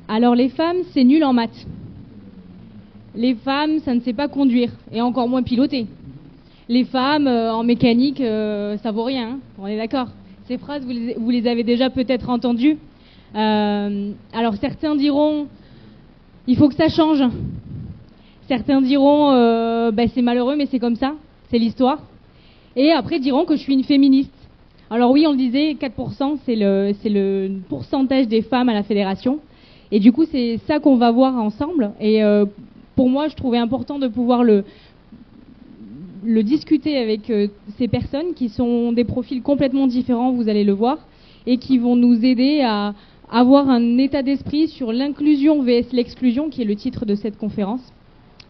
Alors les femmes, c'est nul en maths. Les femmes, ça ne sait pas conduire, et encore moins piloter. Les femmes, en mécanique, ça vaut rien, hein, on est d'accord. Ces phrases, vous les avez déjà peut-être entendues. Alors certains diront, il faut que ça change. Certains diront, c'est malheureux, mais c'est comme ça, c'est l'histoire. Et après diront que je suis une féministe. Alors oui, on le disait, 4%, c'est le pourcentage des femmes à la fédération. Et du coup, c'est ça qu'on va voir ensemble. Et pour moi, je trouvais important de pouvoir le discuter avec ces personnes qui sont des profils complètement différents, vous allez le voir, et qui vont nous aider à avoir un état d'esprit sur l'inclusion vs l'exclusion, qui est le titre de cette conférence.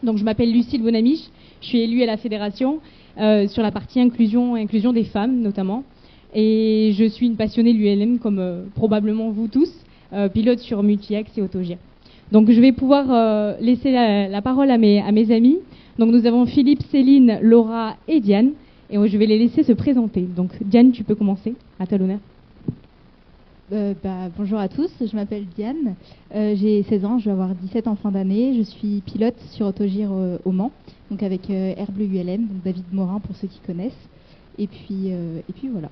Donc je m'appelle Lucille Bonamiche, je suis élue à la fédération sur la partie inclusion des femmes notamment. Et je suis une passionnée de l'ULM comme probablement vous tous, pilote sur multi-axe et autogire. Donc je vais pouvoir laisser la parole à mes amis. Donc nous avons Philippe, Céline, Laura et Diane. Et je vais les laisser se présenter. Donc Diane, tu peux commencer, à toi l'honneur. Bonjour à tous, je m'appelle Diane, j'ai 16 ans, je vais avoir 17 en fin d'année, je suis pilote sur Autogire au Mans, donc avec Air Bleu ULM, donc David Morin pour ceux qui connaissent, et puis voilà.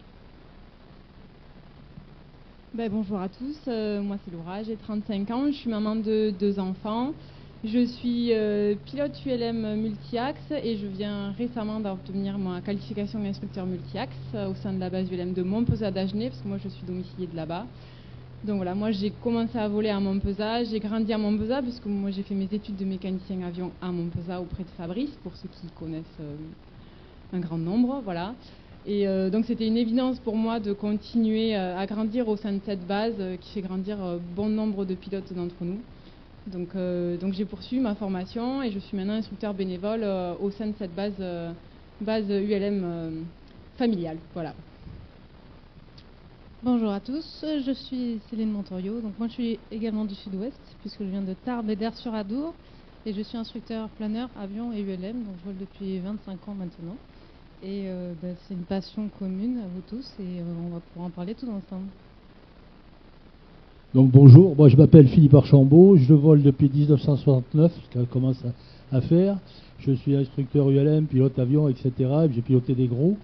Bonjour à tous, moi c'est Laura, j'ai 35 ans, je suis maman de 2 enfants, je suis pilote ULM multi-axe et je viens récemment d'obtenir ma qualification d'instructeur multi-axe au sein de la base ULM de Montpezat d'Agenais, parce que moi je suis domiciliée de là-bas. Donc voilà, moi j'ai commencé à voler à Montpezat, j'ai grandi à Montpezat, parce que moi j'ai fait mes études de mécanicien avion à Montpezat auprès de Fabrice, pour ceux qui connaissent un grand nombre, voilà. Et donc c'était une évidence pour moi de continuer à grandir au sein de cette base qui fait grandir bon nombre de pilotes d'entre nous. Donc j'ai poursuivi ma formation et je suis maintenant instructeur bénévole au sein de cette base ULM familiale. Voilà. Bonjour à tous, je suis Céline Montorio, donc moi je suis également du sud-ouest puisque je viens de Tarbes et d'Aire-sur-Adour et je suis instructeur planeur avion et ULM, donc je vole depuis 25 ans maintenant. Et c'est une passion commune à vous tous et on va pouvoir en parler tous ensemble. Donc bonjour, moi je m'appelle Philippe Archambault, je vole depuis 1969, ce qu'elle commence à faire. Je suis instructeur ULM, pilote avion, etc. J'ai piloté des gros.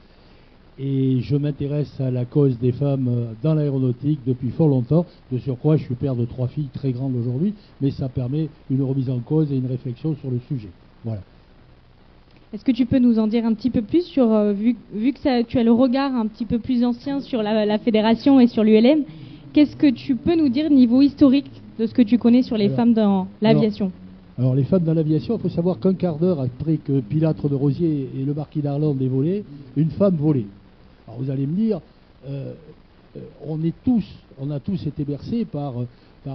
Et je m'intéresse à la cause des femmes dans l'aéronautique depuis fort longtemps. De surcroît, je suis père de 3 filles très grandes aujourd'hui, mais ça permet une remise en cause et une réflexion sur le sujet. Voilà. Est-ce que tu peux nous en dire un petit peu plus sur, vu que tu as le regard un petit peu plus ancien sur la fédération et sur l'ULM, qu'est-ce que tu peux nous dire niveau historique de ce que tu connais sur les femmes dans l'aviation? Alors les femmes dans l'aviation, il faut savoir qu'un quart d'heure après que Pilâtre de Rosiers et le marquis d'Arlande aient volé, une femme volait. Alors vous allez me dire, on a tous été bercés par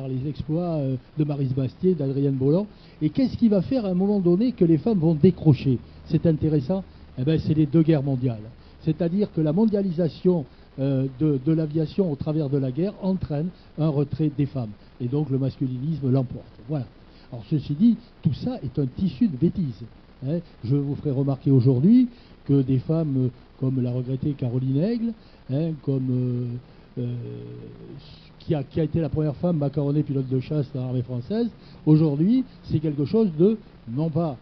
les exploits de Maryse Bastier, d'Adrienne Bolland. Et qu'est-ce qui va faire à un moment donné que les femmes vont décrocher? C'est intéressant, c'est les 2 guerres mondiales. C'est-à-dire que la mondialisation de l'aviation au travers de la guerre entraîne un retrait des femmes. Et donc le masculinisme l'emporte. Voilà. Alors ceci dit, tout ça est un tissu de bêtises. Hein. Je vous ferai remarquer aujourd'hui que des femmes comme la regrettée Caroline Aigle, hein, qui a été la première femme macaronnée pilote de chasse dans l'armée française, aujourd'hui c'est quelque chose de, non pas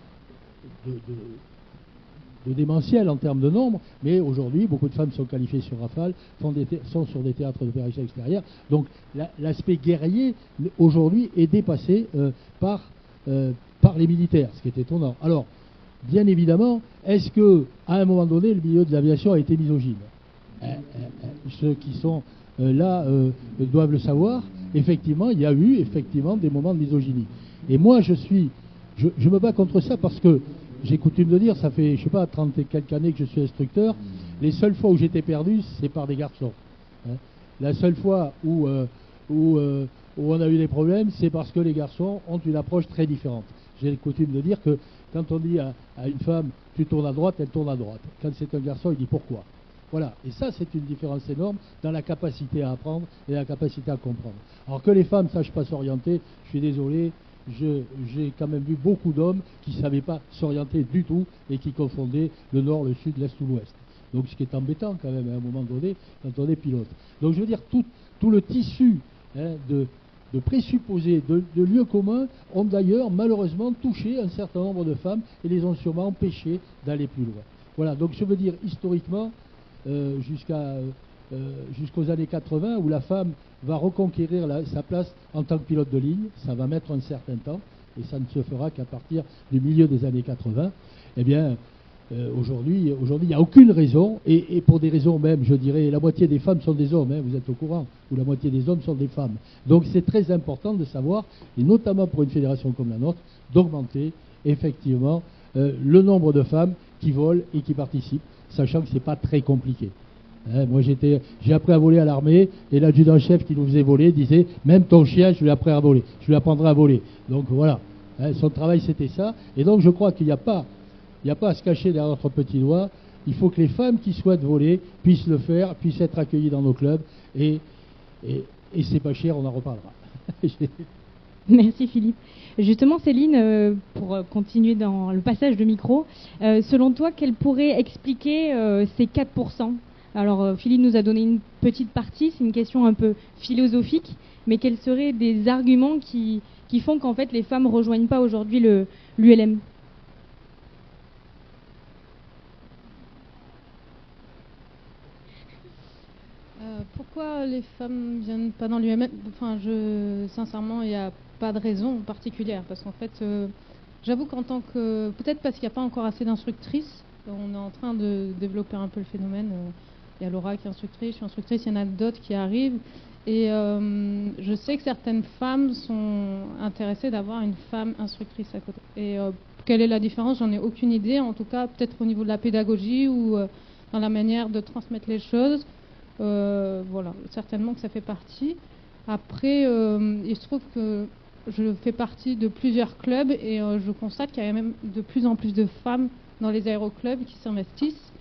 de démentiel en termes de nombre, mais aujourd'hui beaucoup de femmes sont qualifiées sur Rafale, sont sur des théâtres d'opération extérieure. Donc l'aspect guerrier aujourd'hui est dépassé par les militaires, ce qui est étonnant. Alors, bien évidemment, est-ce que à un moment donné le milieu de l'aviation a été misogyne? Ceux qui sont là doivent le savoir. Effectivement, il y a eu des moments de misogynie. Et moi, je me bats contre ça parce que j'ai coutume de dire, ça fait, 30 et quelques années que je suis instructeur, les seules fois où j'étais perdu, c'est par des garçons. Hein. La seule fois où on a eu des problèmes, c'est parce que les garçons ont une approche très différente. J'ai coutume de dire que quand on dit à une femme, tu tournes à droite, elle tourne à droite. Quand c'est un garçon, il dit pourquoi. Voilà. Et ça, c'est une différence énorme dans la capacité à apprendre et la capacité à comprendre. Alors que les femmes ne sachent pas s'orienter, je suis désolé, j'ai quand même vu beaucoup d'hommes qui ne savaient pas s'orienter du tout et qui confondaient le nord, le sud, l'est ou l'ouest. Donc ce qui est embêtant quand même à un moment donné quand on est pilote. Donc je veux dire, tout le tissu de présupposés, de lieux communs ont d'ailleurs malheureusement touché un certain nombre de femmes et les ont sûrement empêchées d'aller plus loin. Voilà, donc je veux dire historiquement jusqu'aux années 80 où la femme va reconquérir sa place en tant que pilote de ligne, ça va mettre un certain temps et ça ne se fera qu'à partir du milieu des années 80. Eh bien, aujourd'hui, il n'y a aucune raison, et pour des raisons même, je dirais, la moitié des femmes sont des hommes, hein, vous êtes au courant, ou la moitié des hommes sont des femmes. Donc c'est très important de savoir, et notamment pour une fédération comme la nôtre, d'augmenter effectivement le nombre de femmes qui volent et qui participent, sachant que ce n'est pas très compliqué. Hein, moi j'ai appris à voler à l'armée, et l'adjudant-chef qui nous faisait voler disait, même ton chien, je lui apprendrai à voler. Donc voilà, hein, son travail c'était ça, et donc je crois qu'il n'y a pas à se cacher derrière notre petit doigt. Il faut que les femmes qui souhaitent voler puissent le faire, puissent être accueillies dans nos clubs. Et c'est pas cher, on en reparlera. Merci Philippe. Justement Céline, pour continuer dans le passage de micro, selon toi, quel pourrait expliquer ces 4%? Alors Philippe nous a donné une petite partie, c'est une question un peu philosophique, mais quels seraient des arguments qui font qu'en fait les femmes ne rejoignent pas aujourd'hui l'ULM? Pourquoi les femmes viennent pas dans l'ULM? Enfin, sincèrement, il n'y a pas de raison particulière. Parce qu'en fait, j'avoue qu'en tant que... Peut-être parce qu'il n'y a pas encore assez d'instructrices. On est en train de développer un peu le phénomène. Il y a Laura qui est instructrice, je suis instructrice, il y en a d'autres qui arrivent. Et je sais que certaines femmes sont intéressées d'avoir une femme instructrice à côté. Et quelle est la différence? J'en ai aucune idée. En tout cas, peut-être au niveau de la pédagogie ou dans la manière de transmettre les choses. Voilà, certainement que ça fait partie. Après, il se trouve que je fais partie de plusieurs clubs et je constate qu'il y a même de plus en plus de femmes dans les aéroclubs qui s'investissent.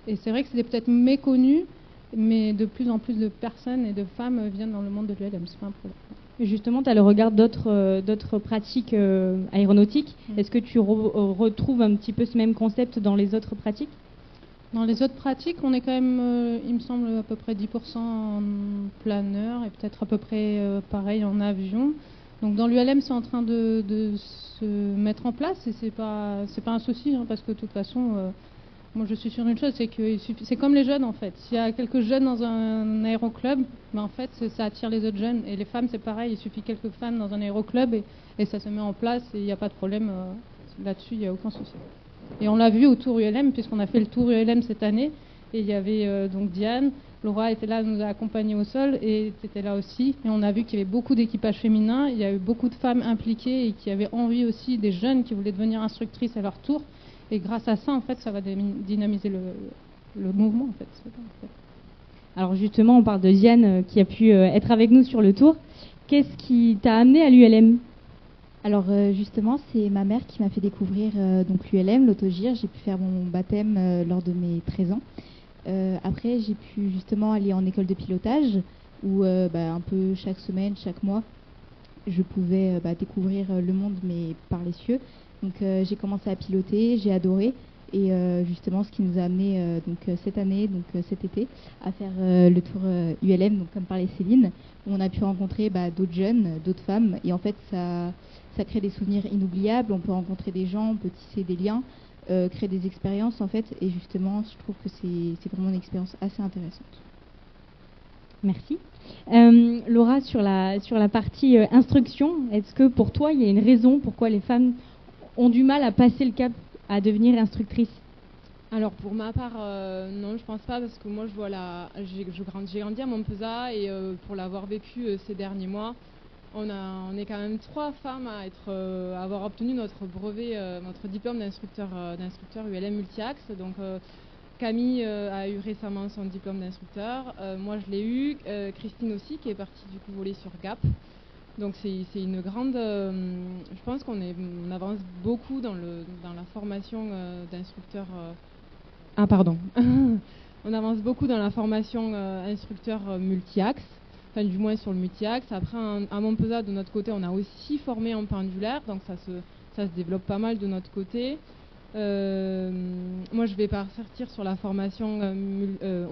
Et c'est vrai que c'est peut-être méconnu, mais de plus en plus de personnes et de femmes viennent dans le monde de l'ULM, c'est pas un problème. Et justement, tu as le regard d'autres pratiques aéronautiques. Est-ce que tu retrouves un petit peu ce même concept dans les autres pratiques? Dans les autres pratiques, on est quand même, il me semble, à peu près 10% en planeur et peut-être à peu près pareil en avion. Donc dans l'ULM, c'est en train de se mettre en place et c'est pas un souci, hein, parce que de toute façon, moi je suis sûre d'une chose, c'est que c'est comme les jeunes en fait. S'il y a quelques jeunes dans un aéroclub, ben, en fait ça attire les autres jeunes. Et les femmes, c'est pareil, il suffit quelques femmes dans un aéroclub et ça se met en place et il n'y a pas de problème là-dessus, il n'y a aucun souci. Et on l'a vu au Tour ULM, puisqu'on a fait le Tour ULM cette année. Et il y avait donc Diane, Laura était là, nous a accompagnés au sol, et c'était là aussi. Et on a vu qu'il y avait beaucoup d'équipages féminins, il y a eu beaucoup de femmes impliquées et qui avaient envie aussi, des jeunes qui voulaient devenir instructrices à leur tour. Et grâce à ça, en fait, ça va dynamiser le mouvement, en fait. Alors justement, on parle de Diane qui a pu être avec nous sur le Tour. Qu'est-ce qui t'a amené à l'ULM? Alors justement, c'est ma mère qui m'a fait découvrir donc l'ULM, l'autogire. J'ai pu faire mon baptême lors de mes 13 ans. Après, j'ai pu justement aller en école de pilotage où un peu chaque semaine, chaque mois, je pouvais découvrir le monde mais par les cieux. Donc j'ai commencé à piloter, j'ai adoré. Et justement, ce qui nous a amené cette année, cet été, à faire le tour ULM, donc comme parlait Céline, où on a pu rencontrer d'autres jeunes, d'autres femmes. Et en fait, ça crée des souvenirs inoubliables. On peut rencontrer des gens, on peut tisser des liens, créer des expériences en fait. Et justement, je trouve que c'est vraiment une expérience assez intéressante. Merci. Laura, sur la partie instruction, est-ce que pour toi, il y a une raison pourquoi les femmes ont du mal à passer le cap à devenir instructrice? Alors pour ma part, non, je pense pas, parce que moi j'ai grandi à Montpezat et pour l'avoir vécu ces derniers mois, on est quand même 3 femmes à avoir obtenu notre brevet, notre diplôme d'instructeur ULM multi-axe. Donc Camille a eu récemment son diplôme d'instructeur, moi je l'ai eu, Christine aussi qui est partie du coup voler sur Gap. Donc c'est une grande... je pense qu'on avance beaucoup dans la formation d'instructeurs... Ah pardon. On avance beaucoup dans la formation instructeur multi-axe, enfin du moins sur le multi-axe. Après à Montpezat, de notre côté, on a aussi formé en pendulaire, donc ça se développe pas mal de notre côté. Moi, je vais partir sur la formation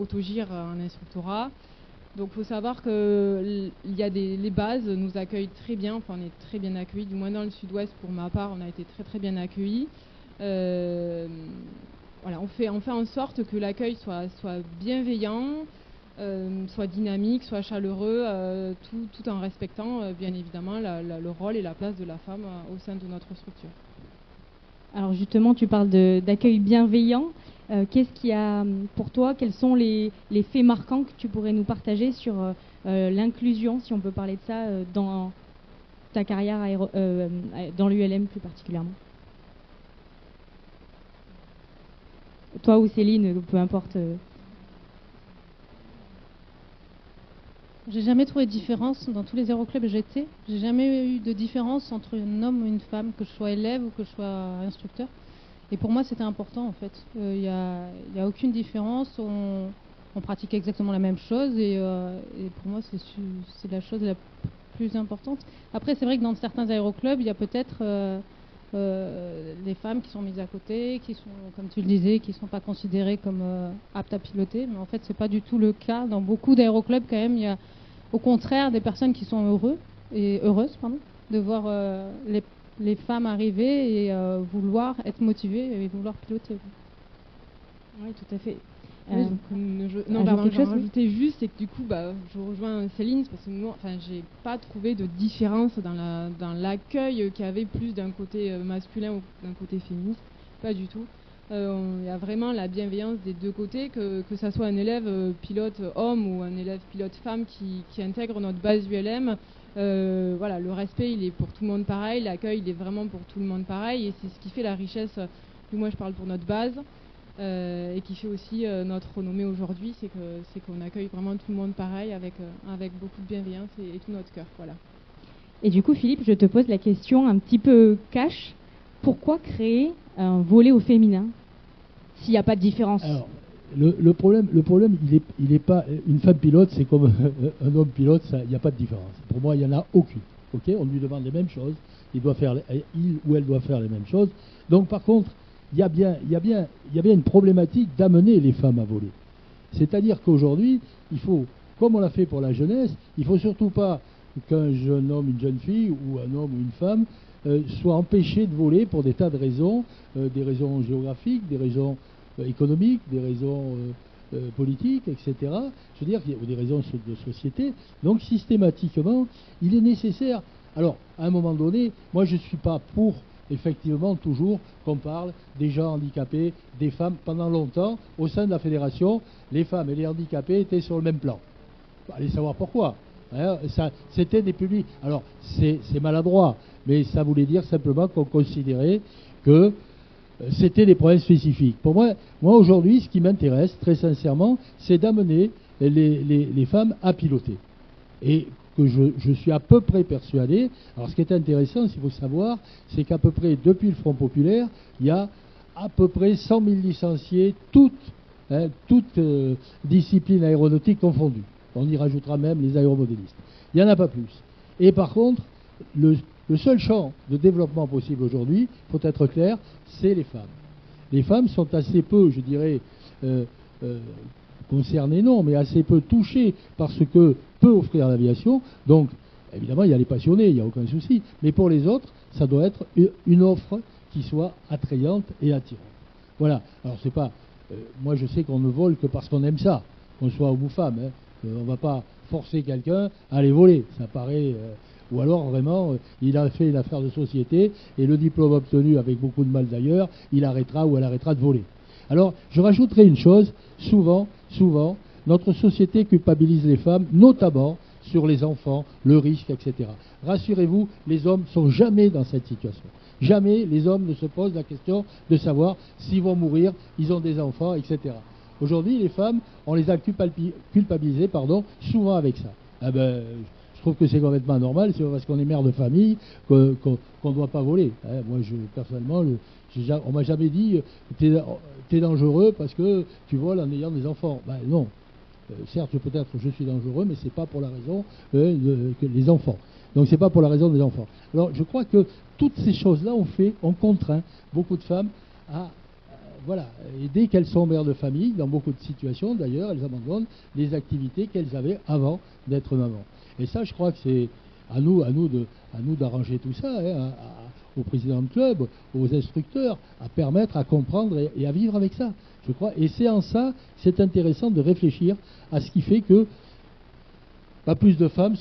autogire en instructorat. Donc, il faut savoir que il y a les bases nous accueillent très bien. Enfin, on est très bien accueillis. Du moins dans le Sud-Ouest, pour ma part, on a été très très bien accueillis. Voilà, on fait en sorte que l'accueil soit bienveillant, soit dynamique, soit chaleureux, tout en respectant bien évidemment le rôle et la place de la femme au sein de notre structure. Alors justement, tu parles d'accueil bienveillant. Qu'est-ce qu'il y a pour toi? Quels sont les faits marquants que tu pourrais nous partager sur l'inclusion, si on peut parler de ça, dans ta carrière dans l'ULM plus particulièrement? Toi ou Céline, peu importe. J'ai jamais trouvé de différence dans tous les aéroclubs où j'étais. J'ai jamais eu de différence entre un homme ou une femme, que je sois élève ou que je sois instructeur. Et pour moi, c'était important en fait. Il n'y a aucune différence. On pratique exactement la même chose et pour moi, c'est la chose la plus importante. Après, c'est vrai que dans certains aéroclubs, il y a peut-être les femmes qui sont mises à côté, qui sont, comme tu le disais, qui ne sont pas considérées comme aptes à piloter. Mais en fait, ce n'est pas du tout le cas. Dans beaucoup d'aéroclubs, quand même, il y a au contraire des personnes qui sont heureuses de voir les femmes arriver et vouloir être motivées et vouloir piloter. Oui, tout à fait. Oui, j'en rajoutais juste, c'est que du coup, je rejoins Céline, parce que moi, j'ai pas trouvé de différence dans l'accueil qu'il y avait plus d'un côté masculin ou d'un côté féministe, pas du tout. Il y a vraiment la bienveillance des deux côtés, que ça soit un élève pilote homme ou un élève pilote femme qui intègre notre base ULM. Voilà, le respect, il est pour tout le monde pareil, l'accueil, il est vraiment pour tout le monde pareil, et c'est ce qui fait la richesse, du moins je parle pour notre base. Et qui fait aussi notre renommée aujourd'hui, c'est qu'on accueille vraiment tout le monde pareil, avec beaucoup de bienveillance et tout notre cœur. Voilà. Et du coup, Philippe, je te pose la question un petit peu cash. Pourquoi créer un volet au féminin s'il n'y a pas de différence? Alors, le problème, il est pas une femme pilote, c'est comme un homme pilote, il n'y a pas de différence. Pour moi, il n'y en a aucune. Okay, on lui demande les mêmes choses, il ou elle doit faire les mêmes choses. Donc, par contre, il y a bien une problématique d'amener les femmes à voler. C'est-à-dire qu'aujourd'hui, il faut, comme on l'a fait pour la jeunesse, il ne faut surtout pas qu'un jeune homme, une jeune fille, ou un homme ou une femme, soit empêché de voler pour des tas de raisons, des raisons géographiques, des raisons économiques, des raisons politiques, etc. Je veux dire, ou des raisons de société. Donc, systématiquement, il est nécessaire. Alors, à un moment donné, moi, je ne suis pas pour effectivement toujours qu'on parle des gens handicapés, des femmes. Pendant longtemps, au sein de la fédération, les femmes et les handicapés étaient sur le même plan. Allez savoir pourquoi. Hein, c'était des publics. Alors, c'est maladroit, mais ça voulait dire simplement qu'on considérait que c'était des problèmes spécifiques. Pour moi aujourd'hui, ce qui m'intéresse, très sincèrement, c'est d'amener les femmes à piloter. Et que je suis à peu près persuadé. Alors ce qui est intéressant, il faut savoir, c'est qu'à peu près depuis le Front Populaire, il y a à peu près 100 000 licenciés, toutes disciplines aéronautiques confondues. On y rajoutera même les aéromodélistes. Il n'y en a pas plus. Et par contre, le seul champ de développement possible aujourd'hui, il faut être clair, c'est les femmes. Les femmes sont assez peu, je dirais, concernées non, mais assez peu touchées par ce que peut offrir l'aviation. Donc, évidemment, il y a les passionnés, il n'y a aucun souci. Mais pour les autres, ça doit être une offre qui soit attrayante et attirante. Voilà. Alors, c'est pas... moi, je sais qu'on ne vole que parce qu'on aime ça, qu'on soit homme ou femme. Hein. On ne va pas forcer quelqu'un à aller voler. Ça paraît... ou alors, vraiment, il a fait une affaire de société et le diplôme obtenu, avec beaucoup de mal d'ailleurs, il arrêtera ou elle arrêtera de voler. Alors, je rajouterai une chose. Souvent, notre société culpabilise les femmes, notamment sur les enfants, le risque, etc. Rassurez-vous, les hommes ne sont jamais dans cette situation. Jamais les hommes ne se posent la question de savoir s'ils vont mourir, ils ont des enfants, etc. Aujourd'hui, les femmes, on les a culpabilisées, souvent avec ça. Ah ben, je trouve que c'est complètement normal, c'est parce qu'on est mère de famille qu'on ne doit pas voler. Hein, moi, personnellement, on m'a jamais dit t'es dangereux parce que tu voles en ayant des enfants. Ben non. Certes, peut-être je suis dangereux, mais c'est pas pour la raison que les enfants. Donc c'est pas pour la raison des enfants. Alors je crois que toutes ces choses-là on contraint beaucoup de femmes à voilà. Et dès qu'elles sont mères de famille, dans beaucoup de situations d'ailleurs, elles abandonnent les activités qu'elles avaient avant d'être maman. Et ça, je crois que c'est à nous d'arranger tout ça, hein, aux présidents de club, aux instructeurs, à permettre, à comprendre et à vivre avec ça, je crois. Et c'est en ça, c'est intéressant de réfléchir à ce qui fait que pas plus de femmes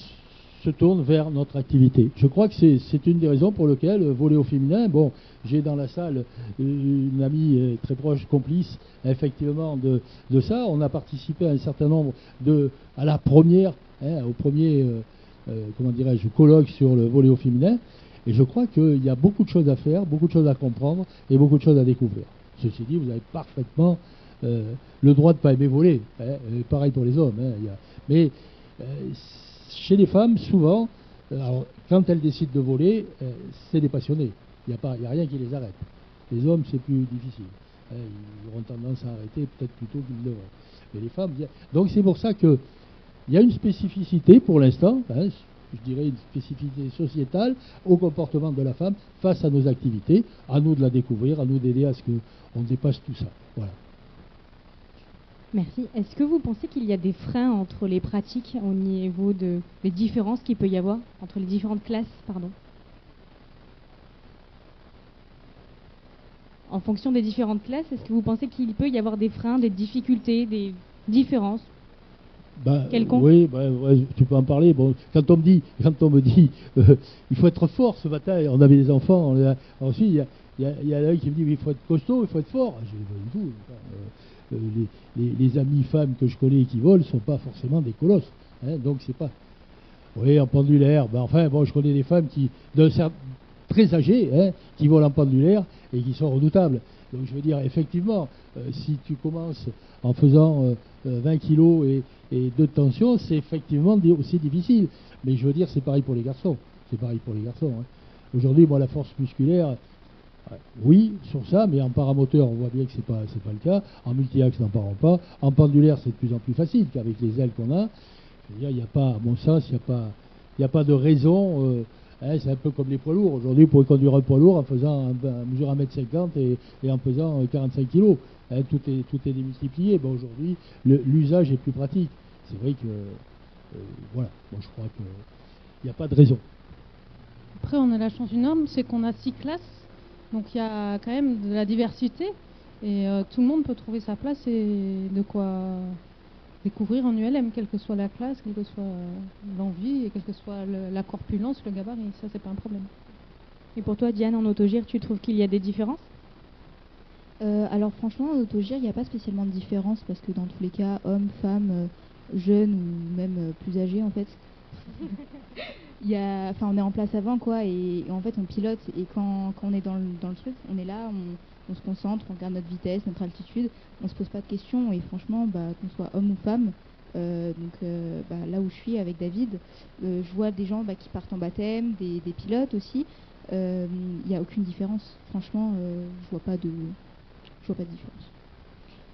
se tournent vers notre activité. Je crois que c'est une des raisons pour lesquelles voler au féminin, bon, j'ai dans la salle une amie très proche, complice, effectivement, de ça. On a participé à un certain nombre à la première, au premier, comment dirais-je, colloque sur le volley au féminin. Et je crois qu'il y a beaucoup de choses à faire, beaucoup de choses à comprendre et beaucoup de choses à découvrir. Ceci dit, vous avez parfaitement le droit de ne pas aimer voler. Pareil pour les hommes. Mais chez les femmes, souvent, alors, quand elles décident de voler, c'est des passionnés. Il n'y a rien qui les arrête. Les hommes, c'est plus difficile. Ils auront tendance à arrêter peut-être plutôt qu'ils devront. Mais les femmes... Donc c'est pour ça qu'il y a une spécificité pour l'instant, je dirais une spécificité sociétale au comportement de la femme face à nos activités. À nous de la découvrir, à nous d'aider à ce qu'on dépasse tout ça. Voilà. Merci. Est-ce que vous pensez qu'il y a des freins entre les pratiques au niveau des différences qu'il peut y avoir entre les différentes classes, pardon, en fonction des différentes classes, est-ce que vous pensez qu'il peut y avoir des freins, des difficultés, des différences quelconques? Oui, ouais, tu peux en parler. Bon, quand on me dit il faut être fort ce matin, on avait des enfants, ensuite il y a l'un qui me dit il faut être costaud, il faut être fort. Je dis pas du tout. Les amis femmes que je connais qui volent ne sont pas forcément des colosses. Donc c'est pas... Oui, en pendulaire. Enfin, bon, je connais des femmes très âgées, qui volent en pendulaire et qui sont redoutables. Donc je veux dire, effectivement, si tu commences en faisant 20 kilos et 2 de tension, c'est effectivement aussi difficile. Mais je veux dire, c'est pareil pour les garçons. Aujourd'hui, moi, la force musculaire... Oui, sur ça, mais en paramoteur, on voit bien que c'est pas le cas. En multi-axe, n'en parlons pas. En pendulaire, c'est de plus en plus facile qu'avec les ailes qu'on a. Je veux dire, il n'y a pas, à mon sens, il n'y a pas de raison. C'est un peu comme les poids lourds. Aujourd'hui, pour conduire un poids lourd en mesurant 1m50 et en pesant 45 kg. Tout est démultiplié. Aujourd'hui, l'usage est plus pratique. C'est vrai que, voilà, moi je crois qu'il n'y a pas de raison. Après, on a la chance d'une norme, c'est qu'on a 6 classes. Donc il y a quand même de la diversité et tout le monde peut trouver sa place et de quoi découvrir en ULM, quelle que soit la classe, quelle que soit l'envie et quelle que soit la corpulence, le gabarit. Ça, c'est pas un problème. Et pour toi, Diane, en autogire, tu trouves qu'il y a des différences? Alors franchement, en autogire, il n'y a pas spécialement de différence parce que dans tous les cas, hommes, femmes, jeunes ou même plus âgés en fait, on est en place avant quoi, et en fait on pilote et quand on est dans le truc, on est là, on se concentre, on regarde notre vitesse, notre altitude, on se pose pas de questions et franchement, qu'on soit homme ou femme, là où je suis avec David, je vois des gens qui partent en baptême, des pilotes aussi, il n'y a aucune différence. Franchement, je vois pas de différence.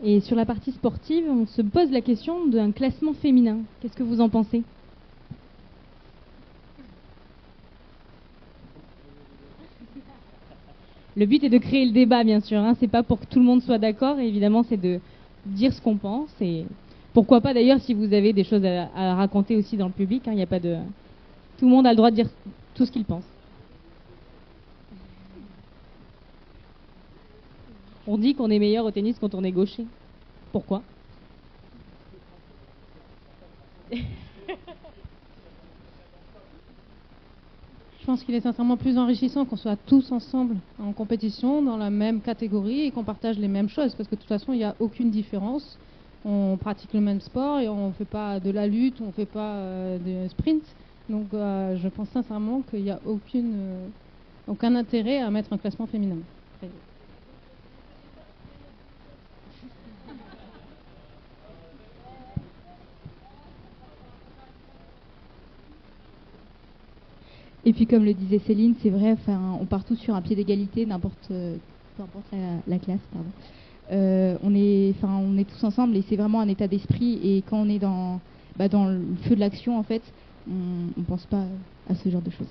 Et sur la partie sportive, on se pose la question d'un classement féminin. Qu'est-ce que vous en pensez? Le but est de créer le débat, bien sûr. C'est pas pour que tout le monde soit d'accord. Évidemment, c'est de dire ce qu'on pense. Et pourquoi pas, d'ailleurs, si vous avez des choses à raconter aussi dans le public. Il n'y a pas de... Tout le monde a le droit de dire tout ce qu'il pense. On dit qu'on est meilleur au tennis quand on est gaucher. Pourquoi? Je pense qu'il est sincèrement plus enrichissant qu'on soit tous ensemble en compétition, dans la même catégorie et qu'on partage les mêmes choses. Parce que de toute façon, il n'y a aucune différence. On pratique le même sport et on ne fait pas de la lutte, on ne fait pas de sprint. Donc je pense sincèrement qu'il n'y a aucun intérêt à mettre un classement féminin. Et puis comme le disait Céline, c'est vrai, on part tous sur un pied d'égalité, peu importe la classe, pardon. On est tous ensemble et c'est vraiment un état d'esprit, et quand on est dans le feu de l'action en fait, on pense pas à ce genre de choses.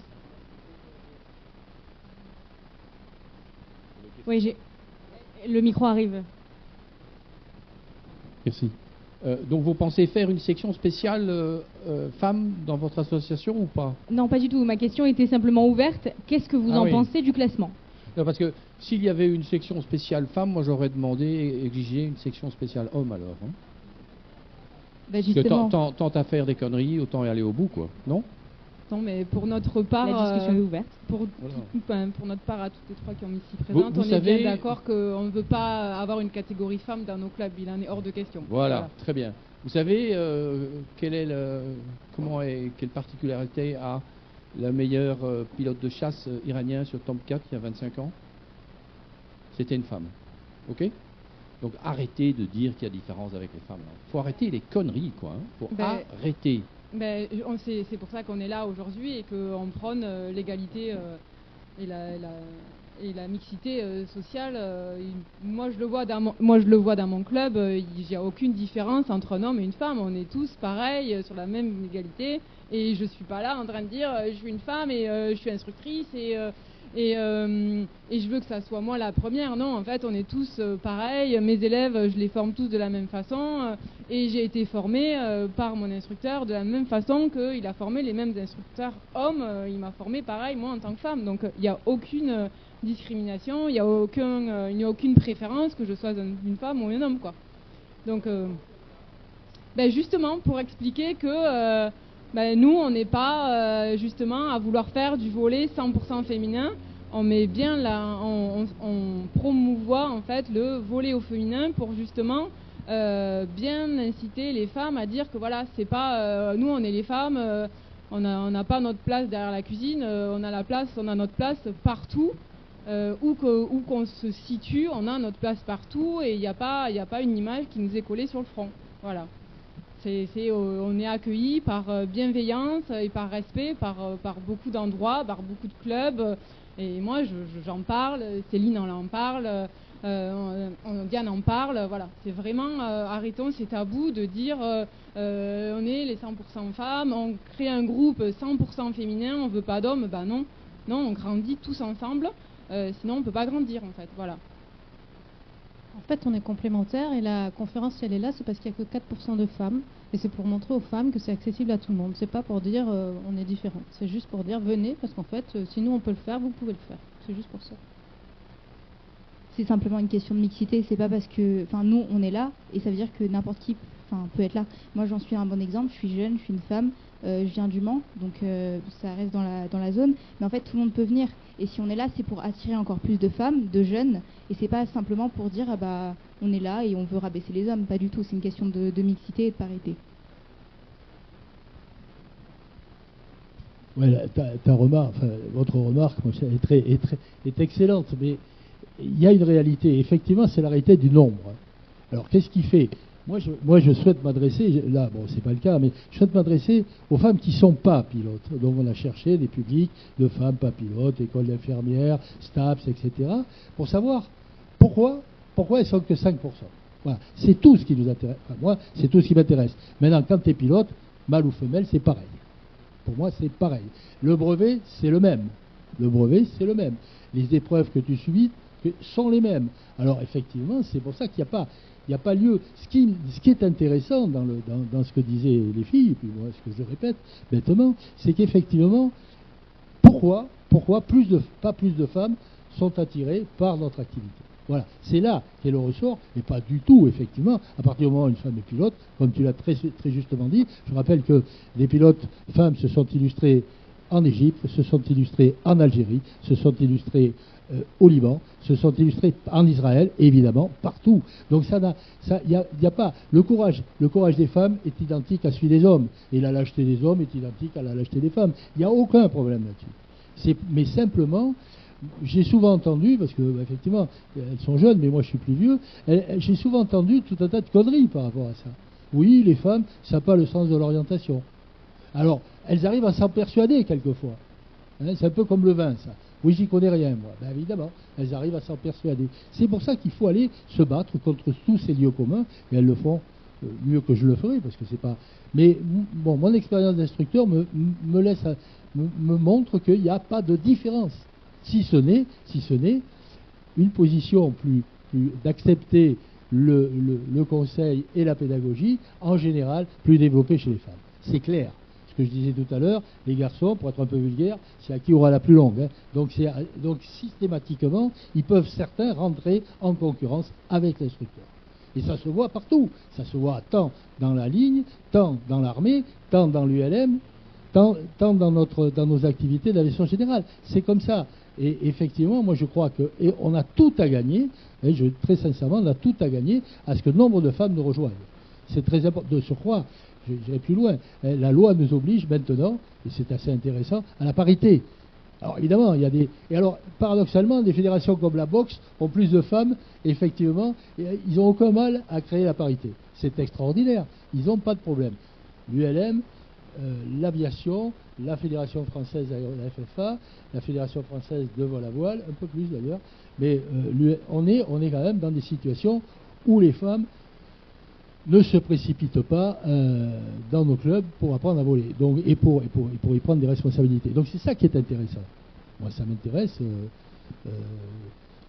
Oui, Le micro arrive. Merci. Donc vous pensez faire une section spéciale femmes dans votre association ou pas? Non, pas du tout. Ma question était simplement ouverte. Qu'est-ce que vous en oui. pensez du classement? Non, parce que s'il y avait une section spéciale femmes, moi j'aurais demandé, exigé une section spéciale hommes alors. Hein. Bah, Parce que justement, tant à faire des conneries, autant y aller au bout, quoi. Non? Non, mais pour notre part, La discussion est ouverte. pour notre part à toutes les trois qui ont ici présentes, vous on est savez- bien d'accord qu'on ne veut pas avoir une catégorie femmes dans nos clubs. Il en est hors de question. Voilà, très bien. Vous savez quelle particularité a la meilleure pilote de chasse iranien sur Tomcat il y a 25 ans? C'était une femme. Ok? Donc arrêtez de dire qu'il y a différence avec les femmes. Il faut arrêter les conneries, quoi. Hein. Faut Ben, arrêter. C'est pour ça qu'on est là aujourd'hui et qu'on prône l'égalité et la mixité sociale. Moi, je le vois dans mon club. Il n'y a aucune différence entre un homme et une femme. On est tous pareils sur la même égalité. Et je suis pas là en train de dire je suis une femme et je suis instructrice et je veux que ça soit moi la première. Non, en fait, on est tous pareils. Mes élèves, je les forme tous de la même façon. Et j'ai été formée par mon instructeur de la même façon qu'il a formé les mêmes instructeurs hommes. Il m'a formée pareil, moi, en tant que femme. Donc, il n'y a aucune discrimination, il n'y a aucune préférence que je sois une femme ou un homme, quoi. Donc, justement, pour expliquer que nous, on n'est pas justement à vouloir faire du volley 100% féminin. On met bien on promouvoit en fait le volley au féminin pour justement bien inciter les femmes à dire que voilà, c'est pas nous, on est les femmes, on n'a pas notre place derrière la cuisine, on a notre place partout. Où qu'on se situe, on a notre place partout et il n'y a pas une image qui nous est collée sur le front. Voilà. On est accueillis par bienveillance et par respect par beaucoup d'endroits, par beaucoup de clubs. Et moi, j'en parle, Céline en parle, Diane en parle. Voilà. C'est vraiment, arrêtons ces tabous de dire on est les 100% femmes, on crée un groupe 100% féminin, on veut pas d'hommes. Ben non, on grandit tous ensemble. Sinon, on ne peut pas grandir, en fait. Voilà. En fait, on est complémentaires et la conférence, si elle est là, c'est parce qu'il n'y a que 4% de femmes. Et c'est pour montrer aux femmes que c'est accessible à tout le monde. C'est pas pour dire on est différent. C'est juste pour dire venez, parce qu'en fait, si nous on peut le faire, vous pouvez le faire. C'est juste pour ça. c'est simplement une question de mixité. C'est pas parce que, nous, on est là et ça veut dire que n'importe qui, peut être là. Moi, j'en suis un bon exemple. Je suis jeune, je suis une femme, je viens du Mans, donc ça reste dans la zone. Mais en fait, tout le monde peut venir. Et si on est là, c'est pour attirer encore plus de femmes, de jeunes. Et c'est pas simplement pour dire on est là et on veut rabaisser les hommes. Pas du tout. C'est une question de mixité et de parité. Ouais, ta remarque, votre remarque est excellente, mais il y a une réalité. Effectivement, c'est la réalité du nombre. Alors, qu'est-ce qui fait? Moi, je souhaite m'adresser, là, bon, c'est pas le cas, mais je souhaite m'adresser aux femmes qui ne sont pas pilotes. Donc, on a cherché des publics de femmes pas pilotes, école d'infirmières, STAPS, etc., pour savoir pourquoi elles sont que 5%. Voilà. C'est tout ce qui nous intéresse. Enfin, moi, c'est tout ce qui m'intéresse. Maintenant, quand tu es pilote, mâle ou femelle, c'est pareil. Pour moi, c'est pareil. Le brevet, c'est le même. Les épreuves que tu subis sont les mêmes. Alors, effectivement, c'est pour ça qu'il n'y a pas lieu. Ce qui est intéressant dans ce que disaient les filles, et puis moi, ce que je répète bêtement, c'est qu'effectivement, pourquoi pas plus de femmes sont attirées par notre activité? Voilà, c'est là qu'est le ressort, et pas du tout, effectivement, à partir du moment où une femme est pilote, comme tu l'as très, très justement dit. Je rappelle que les pilotes femmes se sont illustrés en Égypte, se sont illustrés en Algérie, se sont illustrés au Liban, se sont illustrés en Israël, évidemment, partout. Donc il y a pas le courage des femmes est identique à celui des hommes, et la lâcheté des hommes est identique à la lâcheté des femmes. Il n'y a aucun problème là-dessus. Mais simplement, j'ai souvent entendu, parce que effectivement, elles sont jeunes, mais moi je suis plus vieux, j'ai souvent entendu tout un tas de conneries par rapport à ça. Oui, les femmes, ça n'a pas le sens de l'orientation. Alors, elles arrivent à s'en persuader quelquefois. C'est un peu comme le vin, ça. Oui, j'y connais rien, moi. Ben, évidemment, elles arrivent à s'en persuader. C'est pour ça qu'il faut aller se battre contre tous ces lieux communs, et elles le font mieux que je le ferai, parce que c'est pas... Mais bon, mon expérience d'instructeur me montre qu'il n'y a pas de différence. Si ce n'est une position plus d'accepter le conseil et la pédagogie, en général, plus développés chez les femmes. C'est clair. Ce que je disais tout à l'heure, les garçons, pour être un peu vulgaire, c'est à qui aura la plus longue. Hein. Donc systématiquement, ils peuvent certains rentrer en concurrence avec l'instructeur. Et ça se voit partout. Ça se voit tant dans la ligne, tant dans l'armée, tant dans l'ULM, tant dans nos activités d'aviation générale. C'est comme ça. Et effectivement, moi je crois qu'on a tout à gagner, et très sincèrement, on a tout à gagner à ce que le nombre de femmes nous rejoignent. C'est très important. De surcroît, j'irai plus loin, la loi nous oblige maintenant, et c'est assez intéressant, à la parité. Alors évidemment, il y a des... Et alors, paradoxalement, des fédérations comme la boxe ont plus de femmes, effectivement, et ils n'ont aucun mal à créer la parité. C'est extraordinaire, ils n'ont pas de problème. L'ULM, l'aviation, la Fédération française, la FFA, la Fédération française de vol à voile, un peu plus d'ailleurs, mais on est quand même dans des situations où les femmes ne se précipitent pas dans nos clubs pour apprendre à voler, donc, et pour y prendre des responsabilités. Donc c'est ça qui est intéressant. Moi ça m'intéresse.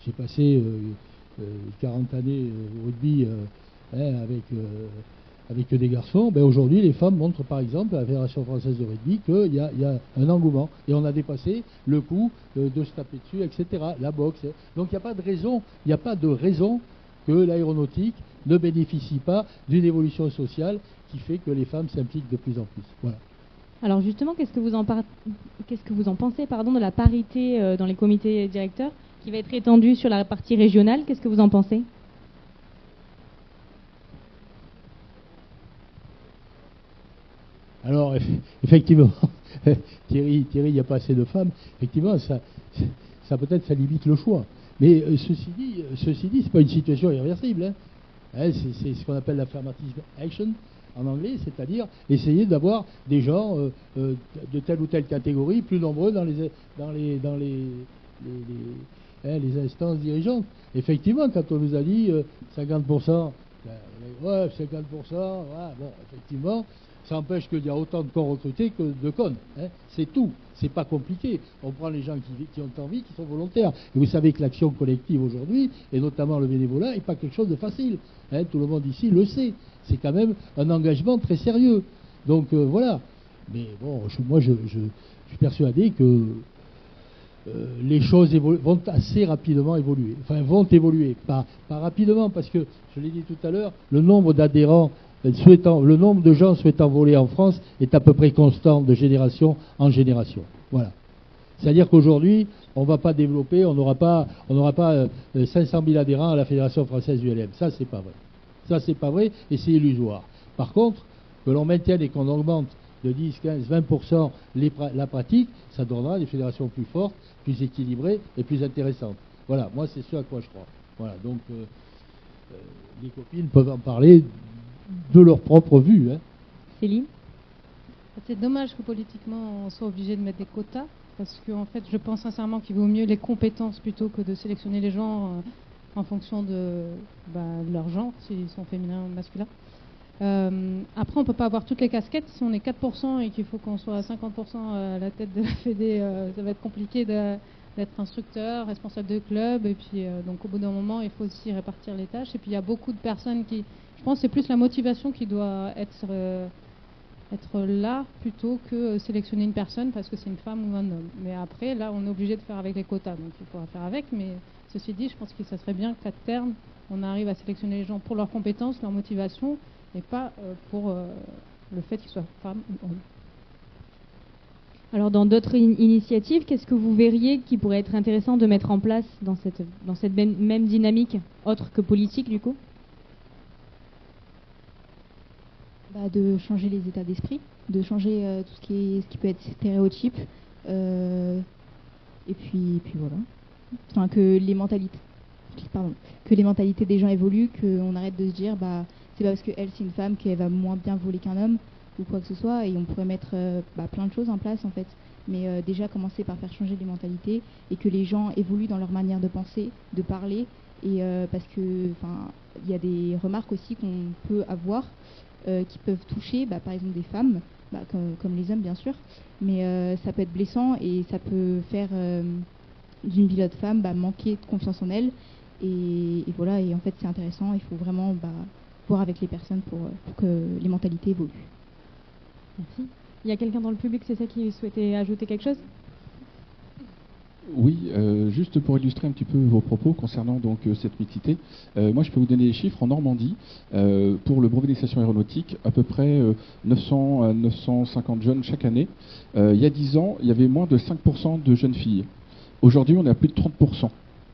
J'ai passé 40 années au rugby avec des garçons. Ben aujourd'hui, les femmes montrent par exemple à la Fédération française de rugby qu'il y a un engouement. Et on a dépassé le coup de se taper dessus, etc. La boxe. Donc il n'y a pas de raison que l'aéronautique ne bénéficie pas d'une évolution sociale qui fait que les femmes s'impliquent de plus en plus. Voilà. Alors justement, qu'est-ce que vous en pensez de la parité dans les comités directeurs qui va être étendue sur la partie régionale? Qu'est-ce que vous en pensez? Alors, effectivement, Thierry, il n'y a pas assez de femmes. Effectivement, ça peut-être, ça limite le choix. Mais ceci dit, c'est pas une situation irréversible. Hein. C'est ce qu'on appelle l'affirmative action en anglais, c'est-à-dire essayer d'avoir des gens de telle ou telle catégorie plus nombreux dans les instances dirigeantes. Effectivement, quand on nous a dit 50%, ouais, 50%, ouais, bon, effectivement, ça empêche qu'il y a autant de cons recrutés que de connes. Hein. C'est tout. C'est pas compliqué. On prend les gens qui ont envie, qui sont volontaires. Et vous savez que l'action collective aujourd'hui, et notamment le bénévolat, n'est pas quelque chose de facile. Hein. Tout le monde ici le sait. C'est quand même un engagement très sérieux. Donc voilà. Mais bon, moi je suis persuadé que les choses vont assez rapidement évoluer. Enfin, vont évoluer. Pas rapidement, parce que, je l'ai dit tout à l'heure, le nombre d'adhérents le nombre de gens souhaitant voler en France est à peu près constant de génération en génération. Voilà. C'est-à-dire qu'aujourd'hui, on ne va pas développer, on n'aura pas 500 000 adhérents à la Fédération française ULM. Ça, c'est pas vrai. Ça, c'est pas vrai et c'est illusoire. Par contre, que l'on maintienne et qu'on augmente de 10, 15, 20% la pratique, ça donnera des fédérations plus fortes, plus équilibrées et plus intéressantes. Voilà, moi, c'est ce à quoi je crois. Voilà, donc les copines peuvent en parler de leur propre vue. Hein. Céline ? C'est dommage que politiquement on soit obligé de mettre des quotas, parce que en fait je pense sincèrement qu'il vaut mieux les compétences plutôt que de sélectionner les gens en fonction de leur genre, s'ils sont féminins ou masculins. Après on ne peut pas avoir toutes les casquettes. Si on est 4% et qu'il faut qu'on soit à 50% à la tête de la Fédé, ça va être compliqué d'être instructeur, responsable de club, et puis donc au bout d'un moment il faut aussi répartir les tâches. Et puis il y a beaucoup de personnes qui... Je pense que c'est plus la motivation qui doit être là plutôt que sélectionner une personne parce que c'est une femme ou un homme. Mais après, là, on est obligé de faire avec les quotas, donc il faudra faire avec. Mais ceci dit, je pense que ça serait bien qu'à terme, on arrive à sélectionner les gens pour leurs compétences, leur motivation, et pas pour le fait qu'ils soient femmes ou hommes. Alors, dans d'autres initiatives, qu'est-ce que vous verriez qui pourrait être intéressant de mettre en place dans cette même dynamique, autre que politique, du coup ? De changer les états d'esprit, de changer tout ce qui peut être stéréotype, et puis voilà. Enfin, que les mentalités des gens évoluent, qu'on arrête de se dire c'est pas parce qu'elle c'est une femme qu'elle va moins bien voler qu'un homme ou quoi que ce soit, et on pourrait mettre plein de choses en place en fait. Mais déjà commencer par faire changer les mentalités et que les gens évoluent dans leur manière de penser, de parler, et parce que il y a des remarques aussi qu'on peut avoir qui peuvent toucher par exemple des femmes, comme les hommes bien sûr, mais ça peut être blessant et ça peut faire d'une pilote femme manquer de confiance en elle Et voilà, et en fait c'est intéressant, il faut vraiment voir avec les personnes pour que les mentalités évoluent. Merci. Il y a quelqu'un dans le public, c'est ça, qui souhaitait ajouter quelque chose? Oui, juste pour illustrer un petit peu vos propos concernant donc cette mixité, moi je peux vous donner des chiffres en Normandie. Pour le brevet d'initiation aéronautique, à peu près 900 à 950 jeunes chaque année. Il y a 10 ans, il y avait moins de 5% de jeunes filles. Aujourd'hui, on est à plus de 30%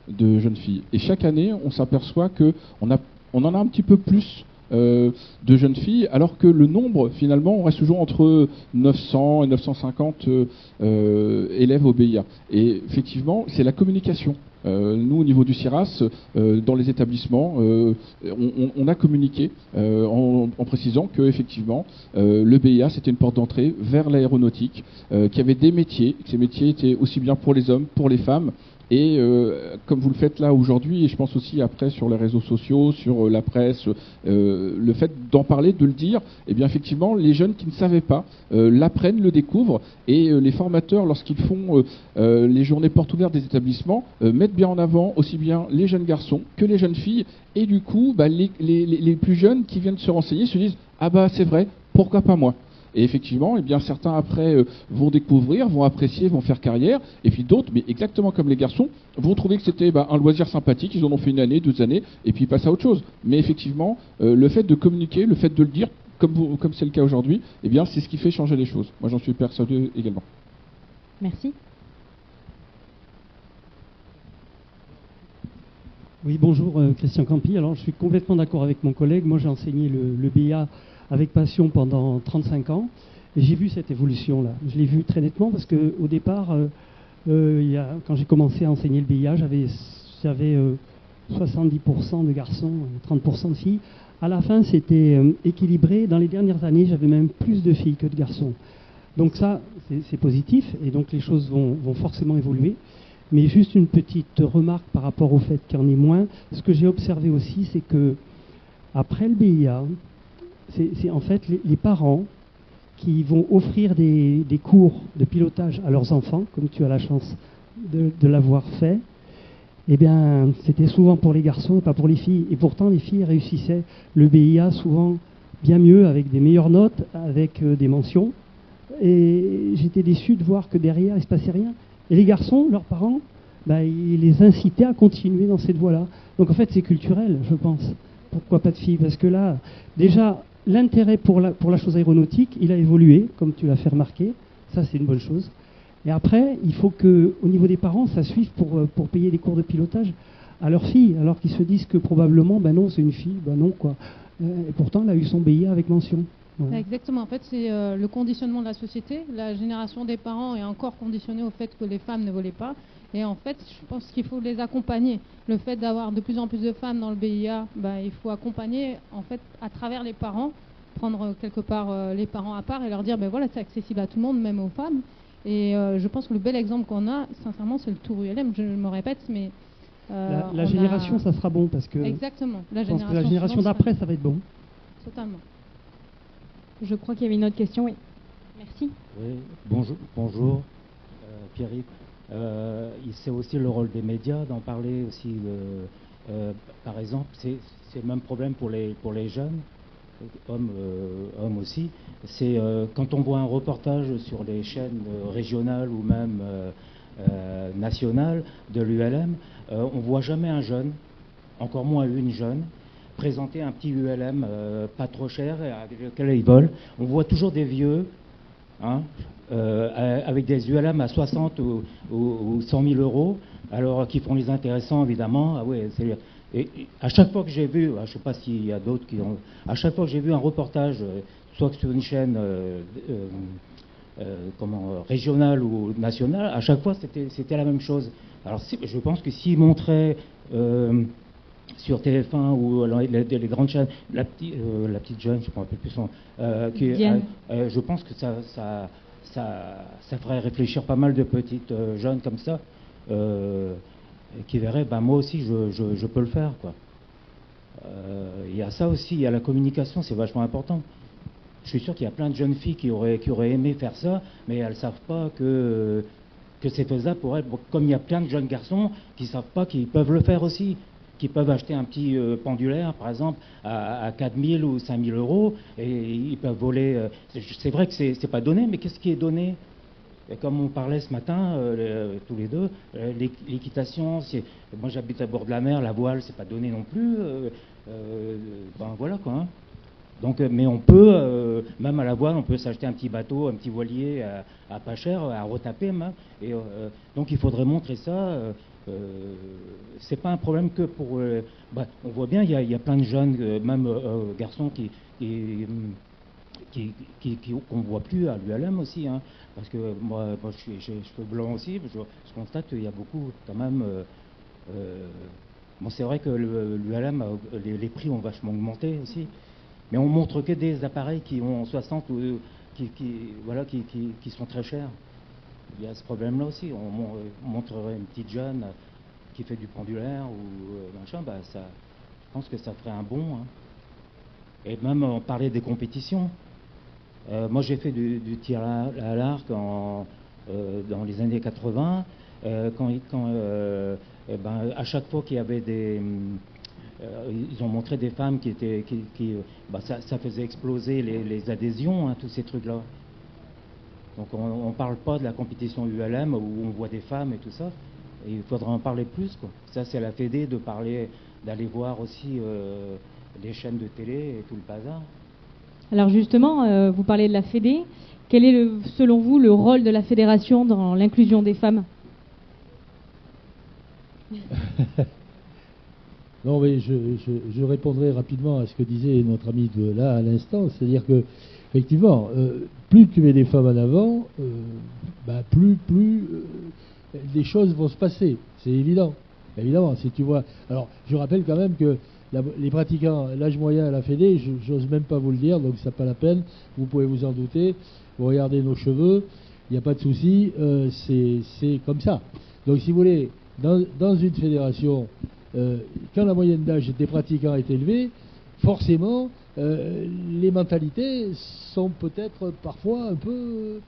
de jeunes filles. Et chaque année, on s'aperçoit qu'on en a un petit peu plus de jeunes filles, alors que le nombre, finalement, on reste toujours entre 900 et 950 élèves au BIA. Et effectivement, c'est la communication. Nous, au niveau du CIRAS, dans les établissements, on a communiqué en précisant que effectivement, le BIA, c'était une porte d'entrée vers l'aéronautique, qu'il y avait des métiers, que ces métiers étaient aussi bien pour les hommes, pour les femmes. Et comme vous le faites là aujourd'hui, et je pense aussi après sur les réseaux sociaux, sur la presse, le fait d'en parler, de le dire, eh bien effectivement, les jeunes qui ne savaient pas l'apprennent, le découvrent, et les formateurs, lorsqu'ils font les journées portes ouvertes des établissements, mettent bien en avant aussi bien les jeunes garçons que les jeunes filles, et du coup, les plus jeunes qui viennent se renseigner se disent « Ah bah c'est vrai, pourquoi pas moi ?» Et effectivement, eh bien, certains après vont découvrir, vont apprécier, vont faire carrière, et puis d'autres, mais exactement comme les garçons, vont trouver que c'était un loisir sympathique, ils en ont fait 1 année, 2 années, et puis ils passent à autre chose. Mais effectivement, le fait de communiquer, le fait de le dire, comme c'est le cas aujourd'hui, eh bien, c'est ce qui fait changer les choses. Moi, j'en suis persuadé également. Merci. Oui, bonjour, Christian Campi. Alors, je suis complètement d'accord avec mon collègue. Moi, j'ai enseigné le BIA avec passion pendant 35 ans. Et j'ai vu cette évolution-là. Je l'ai vu très nettement parce qu'au départ, quand j'ai commencé à enseigner le BIA, j'avais 70% de garçons, 30% de filles. À la fin, c'était équilibré. Dans les dernières années, j'avais même plus de filles que de garçons. Donc ça, c'est positif. Et donc les choses vont forcément évoluer. Mais juste une petite remarque par rapport au fait qu'il y en ait moins. Ce que j'ai observé aussi, c'est que après le BIA, c'est en fait les parents qui vont offrir des cours de pilotage à leurs enfants, comme tu as la chance de l'avoir fait. Eh bien, c'était souvent pour les garçons et pas pour les filles. Et pourtant, les filles réussissaient le BIA souvent bien mieux, avec des meilleures notes, avec des mentions. Et j'étais déçu de voir que derrière, il ne se passait rien. Et les garçons, leurs parents, ils les incitaient à continuer dans cette voie-là. Donc en fait, c'est culturel, je pense. Pourquoi pas de filles? Parce que là, déjà, l'intérêt pour la chose aéronautique, il a évolué, comme tu l'as fait remarquer. Ça, c'est une bonne chose. Et après, il faut qu'au niveau des parents, ça suive pour payer des cours de pilotage à leurs filles, alors qu'ils se disent que probablement, non, c'est une fille, non, quoi. Et pourtant, elle a eu son BIA avec mention. Voilà. Exactement. En fait, c'est le conditionnement de la société. La génération des parents est encore conditionnée au fait que les femmes ne volaient pas. Et en fait, je pense qu'il faut les accompagner. Le fait d'avoir de plus en plus de femmes dans le BIA, il faut accompagner, en fait, à travers les parents, prendre quelque part les parents à part et leur dire, voilà, c'est accessible à tout le monde, même aux femmes. Et je pense que le bel exemple qu'on a, sincèrement, c'est le Tour ULM. Je me répète, mais la génération, ça sera bon parce que. Exactement. La génération d'après, ça va être bon. Totalement. Je crois qu'il y avait une autre question, oui. Merci. Oui, bonjour, Pierre-Yves. C'est aussi le rôle des médias d'en parler aussi. Par exemple, c'est le même problème pour les jeunes, hommes aussi. C'est quand on voit un reportage sur les chaînes régionales ou même nationales de l'ULM, on voit jamais un jeune, encore moins une jeune, présenter un petit ULM pas trop cher avec lequel ils volent. On voit toujours des vieux, avec des ULM à 60 ou 100 000 euros, alors qui font les intéressants évidemment. Et à chaque fois que j'ai vu, je ne sais pas s'il y a d'autres qui ont, à chaque fois que j'ai vu un reportage, soit sur une chaîne régionale ou nationale, à chaque fois c'était la même chose. Alors je pense que s'ils montraient sur TF1 ou les grandes chaînes, la petite jeune, je ne me rappelle plus son, je pense que ça ferait réfléchir pas mal de petites jeunes comme ça, qui verraient, moi aussi je peux le faire, quoi. Il y a ça aussi, il y a la communication, c'est vachement important. Je suis sûr qu'il y a plein de jeunes filles qui auraient aimé faire ça, mais elles ne savent pas que c'est faisable pour elles. Comme il y a plein de jeunes garçons qui ne savent pas qu'ils peuvent le faire aussi. qui peuvent acheter un petit pendulaire, par exemple, à 4 000 ou 5 000 euros, et ils peuvent voler. C'est vrai que c'est pas donné, mais qu'est-ce qui est donné? Et comme on parlait ce matin, tous les deux, l'équitation, moi j'habite à bord de la mer, la voile, c'est pas donné non plus. Ben voilà quoi. Hein. Donc, mais on peut, même à la voile, on peut s'acheter un petit bateau, un petit voilier à pas cher, à retaper même. Et donc il faudrait montrer ça. C'est pas un problème que pour. On voit bien, il y a plein de jeunes, même garçons qu'on voit plus à l'ULM aussi, hein, parce que moi j'ai cheveux blancs aussi, je constate qu'il y a beaucoup quand même. Bon, c'est vrai que l'ULM, les prix ont vachement augmenté aussi, mais on montre que des appareils qui ont 60 ou qui sont très chers. Il y a ce problème-là aussi. On montrerait une petite jeune qui fait du pendulaire ou machin, je pense que ça ferait un bond. Hein. Et même on parlait des compétitions. Moi j'ai fait du tir à l'arc dans les années 80. À chaque fois qu'il y avait ils ont montré des femmes ça faisait exploser les adhésions, hein, tous ces trucs-là. Donc on ne parle pas de la compétition ULM où on voit des femmes et tout ça. Et il faudrait en parler plus, quoi. Ça c'est à la Fédé d'aller voir aussi les chaînes de télé et tout le bazar. Alors justement, vous parlez de la Fédé. Quel est, selon vous, le rôle de la fédération dans l'inclusion des femmes? Non, mais je répondrai rapidement à ce que disait notre ami de là à l'instant. C'est-à-dire que, effectivement, plus tu mets des femmes en avant, plus les choses vont se passer. C'est évident. Évidemment, si tu vois. Alors, je rappelle quand même que les pratiquants, l'âge moyen à la Fédé, j'ose même pas vous le dire, donc c'est pas la peine. Vous pouvez vous en douter. Vous regardez nos cheveux, il n'y a pas de souci. C'est comme ça. Donc, si vous voulez, dans une fédération, quand la moyenne d'âge des pratiquants est élevée, forcément, les mentalités sont peut-être parfois un peu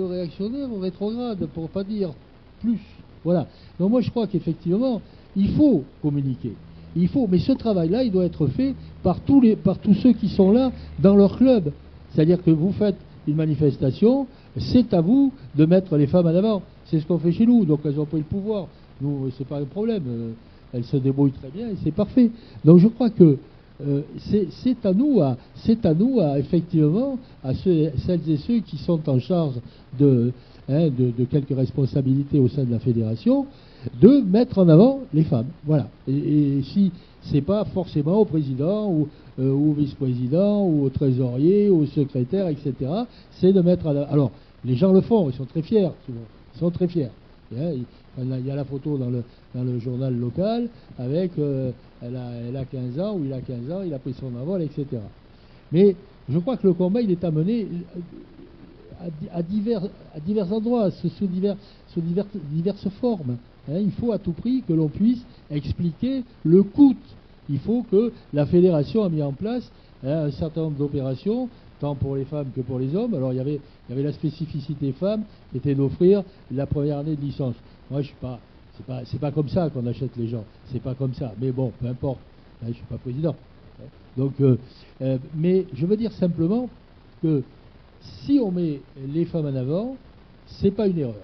réactionnaires ou rétrogrades, pour ne pas dire plus. Voilà. Donc moi je crois qu'effectivement, il faut communiquer. Mais ce travail-là, il doit être fait par tous ceux qui sont là dans leur club. C'est-à-dire que vous faites une manifestation, c'est à vous de mettre les femmes en avant. C'est ce qu'on fait chez nous, donc elles ont pris le pouvoir. Nous, c'est pas un problème. Elles se débrouillent très bien et c'est parfait. Donc je crois que c'est à nous effectivement, à celles et ceux qui sont en charge de quelques responsabilités au sein de la fédération, de mettre en avant les femmes. Voilà. Et si c'est pas forcément au président ou au vice-président ou au trésorier ou au secrétaire, etc., c'est de mettre en avant. Alors, les gens le font, ils sont très fiers, souvent. Ils sont très fiers. Il y a la photo dans le journal local avec elle a 15 ans ou il a 15 ans, il a pris son envol, etc. Mais je crois que le combat, il est amené à divers endroits, sous diverses formes. Il faut à tout prix que l'on puisse expliquer le coût. Il faut que la fédération a mis en place un certain nombre d'opérations, tant pour les femmes que pour les hommes. Alors il y avait la spécificité femme, qui était d'offrir la première année de licence. Moi je suis pas, c'est pas comme ça qu'on achète les gens, c'est pas comme ça. Mais bon, peu importe, je suis pas président. Donc, mais je veux dire simplement que si on met les femmes en avant, c'est pas une erreur.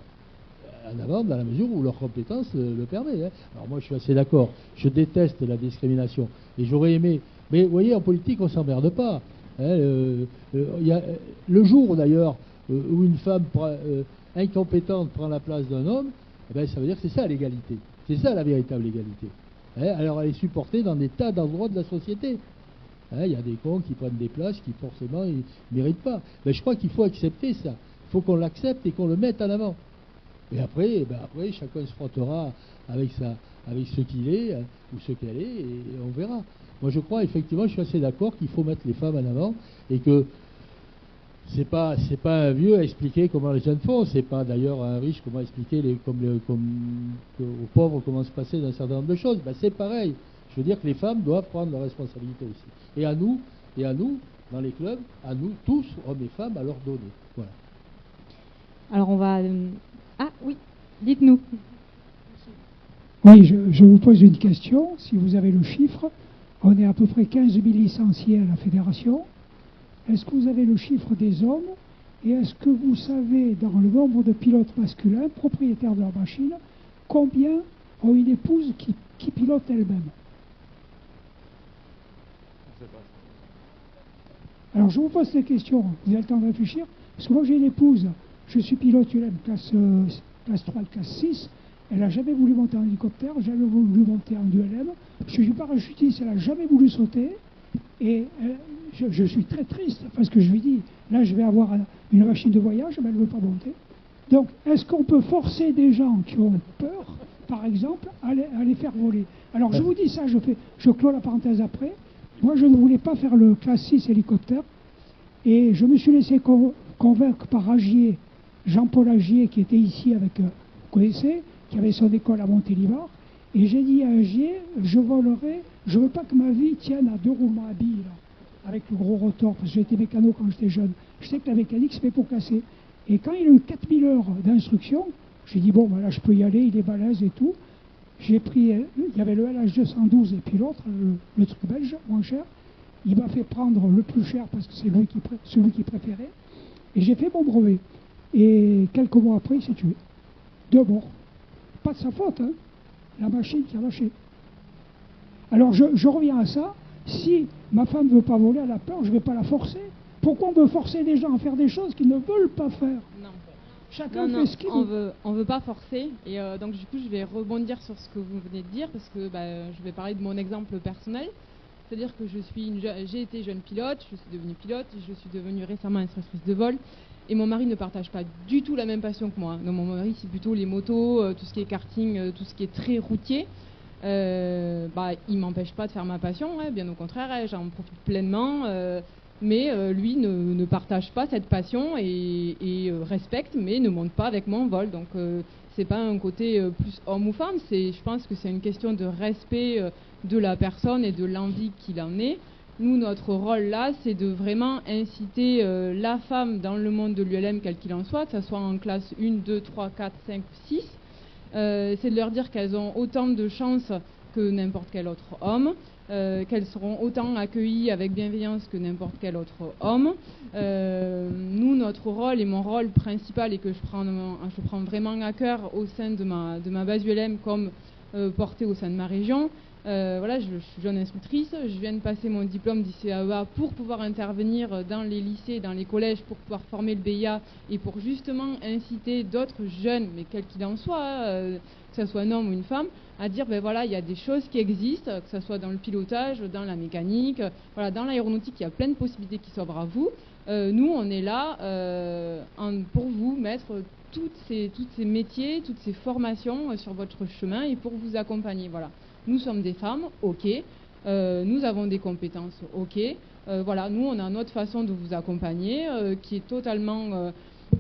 En avant dans la mesure où leur compétence le permet. Alors moi je suis assez d'accord, je déteste la discrimination et j'aurais aimé, mais vous voyez en politique on s'emmerde pas. Le jour d'ailleurs où une femme incompétente prend la place d'un homme, ça veut dire que c'est ça l'égalité, c'est ça la véritable égalité. Alors elle est supportée dans des tas d'endroits de la société. Il y a des cons qui prennent des places qui forcément ils ne méritent pas. Mais je crois qu'il faut accepter ça, il faut qu'on l'accepte et qu'on le mette en avant. Et après, chacun se frottera avec ce qu'il est ou ce qu'elle est, et on verra. Moi, je crois effectivement, je suis assez d'accord qu'il faut mettre les femmes en avant et que c'est pas un vieux à expliquer comment les jeunes font. C'est pas d'ailleurs un riche comment expliquer aux pauvres comment se passer d'un certain nombre de choses. C'est pareil. Je veux dire que les femmes doivent prendre leurs responsabilités aussi. Et à nous, dans les clubs, à nous tous, hommes et femmes, à leur donner. Voilà. Alors on va. Ah oui, dites-nous. Oui, je vous pose une question. Si vous avez le chiffre, on est à peu près 15 000 licenciés à la fédération. Est-ce que vous avez le chiffre des hommes? Et est-ce que vous savez, dans le nombre de pilotes masculins, propriétaires de leur machine, combien ont une épouse qui pilote elle-même? Alors je vous pose cette question, vous avez le temps de réfléchir, parce que moi j'ai une épouse, je suis pilote ULM classe 3 et classe 6, elle n'a jamais voulu monter en hélicoptère, jamais voulu monter en ULM, je suis parachutiste, elle n'a jamais voulu sauter, et je suis très triste, parce que je lui dis, là je vais avoir une machine de voyage, mais elle ne veut pas monter. Donc est-ce qu'on peut forcer des gens qui ont peur, par exemple, à les faire voler? Alors je vous dis ça, je clôt la parenthèse après. Moi, je ne voulais pas faire le classe 6 hélicoptère et je me suis laissé convaincre par Agier, Jean-Paul Agier, qui était ici avec, vous connaissez, qui avait son école à Montélimar. Et j'ai dit à Agier, je volerai, je ne veux pas que ma vie tienne à 2 roulements à billes, là, avec le gros rotor, parce que j'étais mécano quand j'étais jeune. Je sais que la mécanique se fait pour casser. Et quand il a eu 4000 heures d'instruction, j'ai dit, bon, ben là, je peux y aller, il est balèze et tout. J'ai pris, il y avait le LH212 et puis l'autre, le truc belge, moins cher. Il m'a fait prendre le plus cher parce que c'est celui qu'il préférait. Et j'ai fait mon brevet. Et quelques mois après, il s'est tué. De mort. Pas de sa faute, hein. La machine qui a lâché. Alors je reviens à ça. Si ma femme ne veut pas voler, elle a peur, je ne vais pas la forcer. Pourquoi on veut forcer les gens à faire des choses qu'ils ne veulent pas faire? Non. Chacun fait ce qu'il veut. On veut pas forcer. Et donc du coup, je vais rebondir sur ce que vous venez de dire parce que je vais parler de mon exemple personnel. C'est-à-dire que j'ai été jeune pilote, je suis devenue pilote, je suis devenue récemment instructrice de vol. Et mon mari ne partage pas du tout la même passion que moi. Donc mon mari, c'est plutôt les motos, tout ce qui est karting, tout ce qui est très routier. Il m'empêche pas de faire ma passion, hein, bien au contraire, j'en profite pleinement. Mais lui ne partage pas cette passion et respecte, mais ne monte pas avec moi en vol. Donc c'est pas un côté plus homme ou femme, je pense que c'est une question de respect de la personne et de l'envie qu'il en ait. Nous, notre rôle là, c'est de vraiment inciter la femme dans le monde de l'ULM, quel qu'il en soit, que ce soit en classe 1, 2, 3, 4, 5 ou 6. C'est de leur dire qu'elles ont autant de chances que n'importe quel autre homme. Qu'elles seront autant accueillies avec bienveillance que n'importe quel autre homme. Nous, notre rôle et mon rôle principal et que je prends vraiment à cœur au sein de ma base ULM comme porté au sein de ma région. Voilà, je suis jeune instructrice, je viens de passer mon diplôme d'ICAEA pour pouvoir intervenir dans les lycées, dans les collèges, pour pouvoir former le BIA et pour justement inciter d'autres jeunes, mais quel qu'il en soit, que ce soit un homme ou une femme, à dire ben voilà, il y a des choses qui existent, que ce soit dans le pilotage, dans la mécanique, voilà, dans l'aéronautique, il y a plein de possibilités qui s'ouvrent à vous. Nous, on est là pour vous mettre toutes ces métiers, toutes ces formations sur votre chemin et pour vous accompagner. Voilà. Nous sommes des femmes, ok. Nous avons des compétences, ok. Voilà, nous, on a notre façon de vous accompagner qui est totalement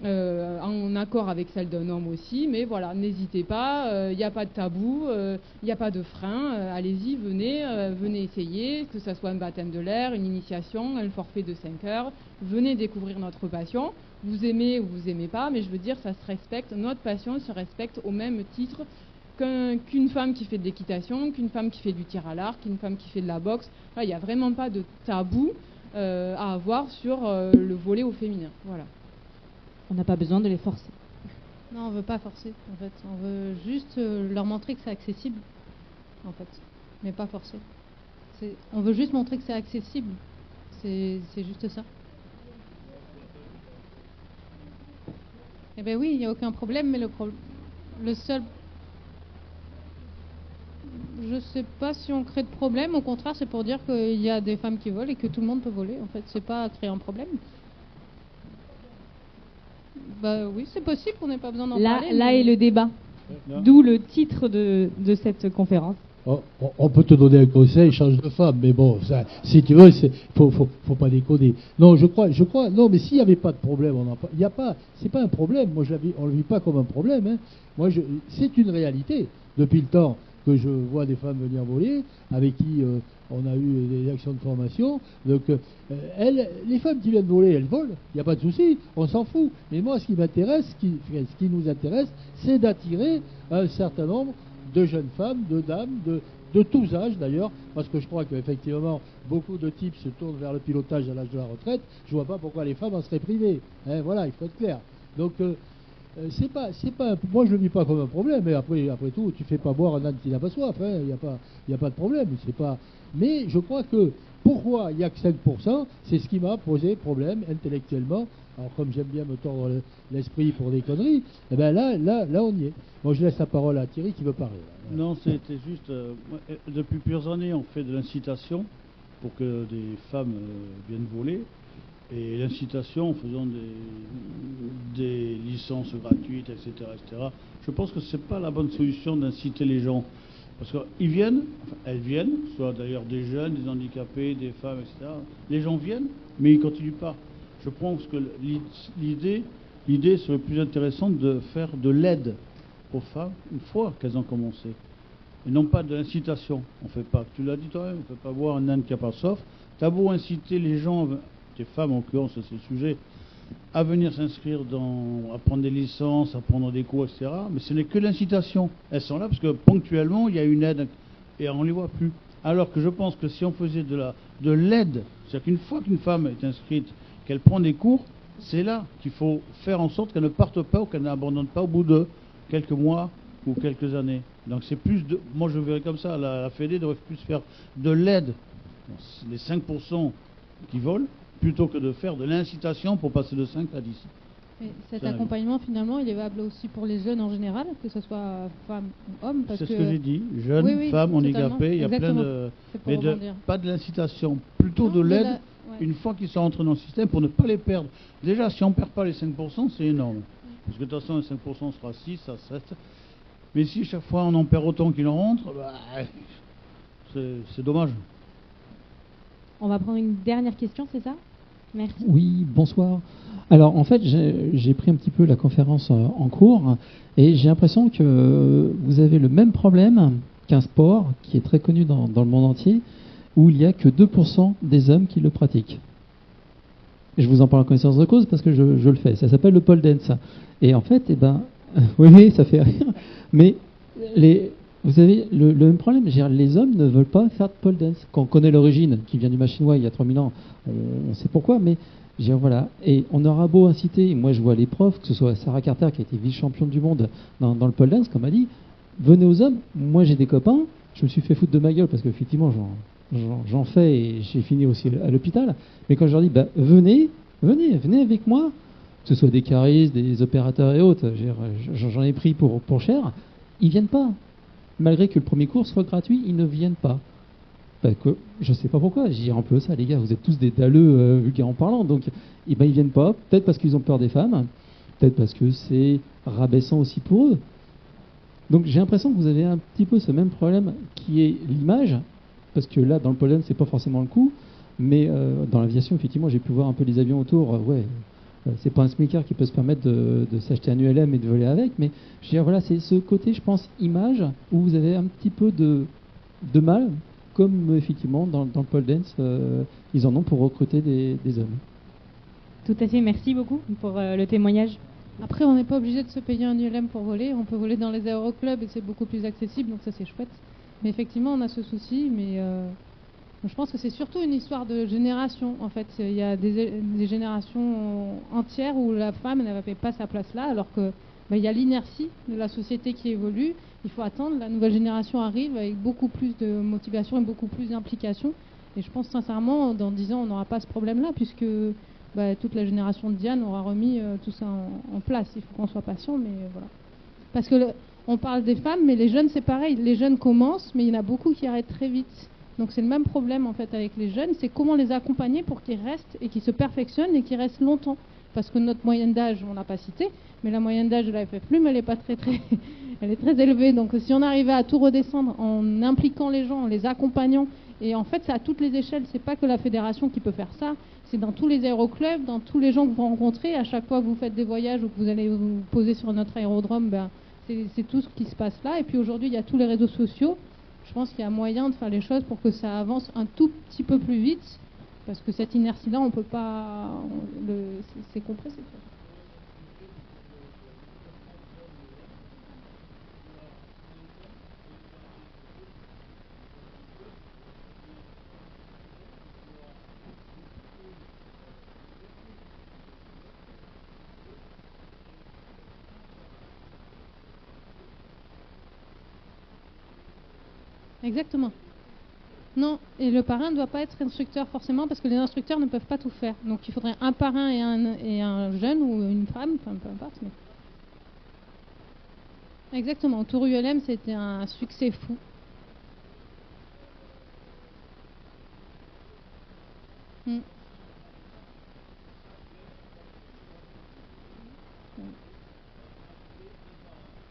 en accord avec celle d'un homme aussi, mais voilà, n'hésitez pas, il n'y a pas de tabou, il n'y a pas de frein, allez-y, venez essayer, que ce soit un baptême de l'air, une initiation, un forfait de 5 heures, venez découvrir notre passion, vous aimez ou vous aimez pas, mais je veux dire, ça se respecte, notre passion se respecte au même titre qu'une femme qui fait de l'équitation, qu'une femme qui fait du tir à l'arc, qu'une femme qui fait de la boxe. Il n'y a vraiment pas de tabou à avoir sur le volet au féminin, voilà. On n'a pas besoin de les forcer. Non, on veut pas forcer, en fait. On veut juste leur montrer que c'est accessible, en fait, mais pas forcer. On veut juste montrer que c'est accessible. C'est juste ça. Eh bien oui, il n'y a aucun problème, mais le seul... Je ne sais pas si on crée de problème. Au contraire, c'est pour dire qu'il y a des femmes qui volent et que tout le monde peut voler. En fait, c'est pas créer un problème. Bah oui, c'est possible qu'on n'ait pas besoin d'en parler. Là est le débat. D'où le titre de cette conférence. On peut te donner un conseil, change de femme, mais bon, ça, si tu veux, faut pas déconner. Non, je crois, non, mais s'il n'y avait pas de problème, c'est pas un problème. Moi, on le vit pas comme un problème. Hein. Moi, c'est une réalité. Depuis le temps que je vois des femmes venir voler, avec qui on a eu des actions de formation. Donc, les femmes qui viennent voler, elles volent, il n'y a pas de souci, on s'en fout. Mais moi, ce qui nous intéresse, c'est d'attirer un certain nombre de jeunes femmes, de dames, de tous âges d'ailleurs, parce que je crois qu'effectivement, beaucoup de types se tournent vers le pilotage à l'âge de la retraite. Je ne vois pas pourquoi les femmes en seraient privées. Hein, voilà, il faut être clair. Donc, c'est pas, moi je le vis pas comme un problème. Mais après tout, tu fais pas boire un âne qui n'a pas soif. Il n'y a pas de problème. C'est pas. Mais je crois que pourquoi il n'y a que 5%, c'est ce qui m'a posé problème intellectuellement. Alors comme j'aime bien me tordre l'esprit pour des conneries, eh ben là on y est. Bon, je laisse la parole à Thierry qui veut parler. Non, c'était juste. Depuis plusieurs années, on fait de l'incitation pour que des femmes viennent voler. Et l'incitation en faisant des licences gratuites, etc., etc. Je pense que ce n'est pas la bonne solution d'inciter les gens. Parce qu'ils viennent, enfin, elles viennent, soit d'ailleurs des jeunes, des handicapés, des femmes, etc. Les gens viennent, mais ils ne continuent pas. Je pense que l'idée serait plus intéressante de faire de l'aide aux femmes une fois qu'elles ont commencé. Et non pas de l'incitation. On fait pas, tu l'as dit toi-même, on ne fait pas voir un âne qui n'a pas soif. Tu as beau inciter les gens, les femmes en l'occurrence, c'est le sujet, à venir s'inscrire à prendre des licences, à prendre des cours, etc. Mais ce n'est que l'incitation. Elles sont là parce que ponctuellement, il y a une aide et on ne les voit plus. Alors que je pense que si on faisait de l'aide, c'est-à-dire qu'une fois qu'une femme est inscrite, qu'elle prend des cours, c'est là qu'il faut faire en sorte qu'elle ne parte pas ou qu'elle n'abandonne pas au bout de quelques mois ou quelques années. Donc c'est plus de... Moi je verrais comme ça, la Fédé devrait plus faire de l'aide, les 5% qui volent, plutôt que de faire de l'incitation pour passer de 5 à 10. Et cet accompagnement, finalement, il est valable aussi pour les jeunes en général, que ce soit femmes ou hommes. C'est ce que j'ai dit, jeunes, oui, femmes, handicapés, il y a plein de... Mais pas de l'incitation, plutôt de l'aide, une fois qu'ils sont entrés dans le système, pour ne pas les perdre. Déjà, si on ne perd pas les 5%, c'est énorme. Parce que de toute façon, les 5% sera 6, ça 7. Mais si chaque fois on en perd autant qu'il en rentre, c'est dommage. On va prendre une dernière question, c'est ça? Merci. Oui, bonsoir. Alors, en fait, j'ai pris un petit peu la conférence en cours et j'ai l'impression que vous avez le même problème qu'un sport qui est très connu dans le monde entier, où il n'y a que 2% des hommes qui le pratiquent. Je vous en parle en connaissance de cause parce que je le fais. Ça s'appelle le pole dance. Et en fait, oui, ça fait rire. Mais vous avez le même problème. Les hommes ne veulent pas faire de pole dance. Quand on connaît l'origine, qui vient du machinois il y a 3000 ans, on sait pourquoi, mais voilà. Et on aura beau inciter, moi je vois les profs, que ce soit Sarah Carter qui a été vice-championne du monde dans le pole dance, comme elle dit, venez aux hommes. Moi j'ai des copains, je me suis fait foutre de ma gueule parce qu'effectivement j'en fais et j'ai fini aussi à l'hôpital. Mais quand je leur dis, venez avec moi, que ce soit des caristes, des opérateurs et autres, j'en ai pris pour cher, ils viennent pas. Malgré que le premier cours soit gratuit, ils ne viennent pas. Parce que je sais pas pourquoi, j'ai un peu ça, les gars, vous êtes tous des dalleux vulgaires en parlant, donc ils viennent pas, peut-être parce qu'ils ont peur des femmes, peut-être parce que c'est rabaissant aussi pour eux. Donc j'ai l'impression que vous avez un petit peu ce même problème qui est l'image, parce que là, dans le pollen, c'est pas forcément le coup, mais dans l'aviation, effectivement, j'ai pu voir un peu les avions autour, c'est pas un smicard qui peut se permettre de s'acheter un ULM et de voler avec, mais je veux dire, voilà, c'est ce côté, je pense, image, où vous avez un petit peu de mal, comme effectivement dans le pole dance, ils en ont pour recruter des hommes. Tout à fait, merci beaucoup pour le témoignage. Après, on n'est pas obligé de se payer un ULM pour voler, on peut voler dans les aéroclubs et c'est beaucoup plus accessible, donc ça c'est chouette. Mais effectivement, on a ce souci, mais je pense que c'est surtout une histoire de génération. En fait, il y a des générations entières où la femme n'avait pas sa place là, alors que il y a l'inertie de la société qui évolue. Il faut attendre, la nouvelle génération arrive avec beaucoup plus de motivation et beaucoup plus d'implication. Et je pense sincèrement, dans 10 ans, on n'aura pas ce problème-là, puisque toute la génération de Diane aura remis tout ça en place. Il faut qu'on soit patient, mais voilà. Parce que on parle des femmes, mais les jeunes, c'est pareil. Les jeunes commencent, mais il y en a beaucoup qui arrêtent très vite. Donc c'est le même problème en fait avec les jeunes, c'est comment les accompagner pour qu'ils restent et qu'ils se perfectionnent et qu'ils restent longtemps. Parce que notre moyenne d'âge, on l'a pas cité, mais la moyenne d'âge de la FFLUM, elle est pas très elle est très élevée. Donc si on arrivait à tout redescendre en impliquant les gens, en les accompagnant, et en fait c'est à toutes les échelles, c'est pas que la fédération qui peut faire ça, c'est dans tous les aéroclubs, dans tous les gens que vous rencontrez, à chaque fois que vous faites des voyages ou que vous allez vous poser sur notre aérodrome, c'est tout ce qui se passe là. Et puis aujourd'hui, il y a tous les réseaux sociaux. Je pense qu'il y a moyen de faire les choses pour que ça avance un tout petit peu plus vite, parce que cette inertie-là, on peut pas... c'est compressé. Exactement. Non, et le parrain ne doit pas être instructeur forcément parce que les instructeurs ne peuvent pas tout faire. Donc il faudrait un parrain et un jeune ou une femme, enfin peu importe. Mais... Exactement, Tour ULM c'était un succès fou.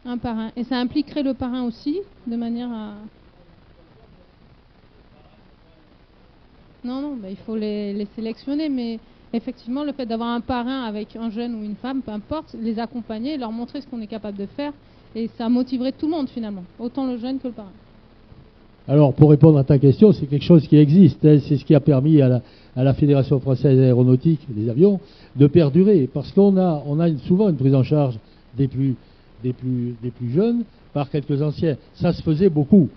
Un parrain. Et ça impliquerait le parrain aussi, de manière à... Non, il faut les sélectionner, mais effectivement, le fait d'avoir un parrain avec un jeune ou une femme, peu importe, les accompagner, leur montrer ce qu'on est capable de faire, et ça motiverait tout le monde finalement, autant le jeune que le parrain. Alors, pour répondre à ta question, c'est quelque chose qui existe. Hein, c'est ce qui a permis à la Fédération française aéronautique, des avions, de perdurer. Parce qu'on a souvent une prise en charge des plus jeunes par quelques anciens. Ça se faisait beaucoup.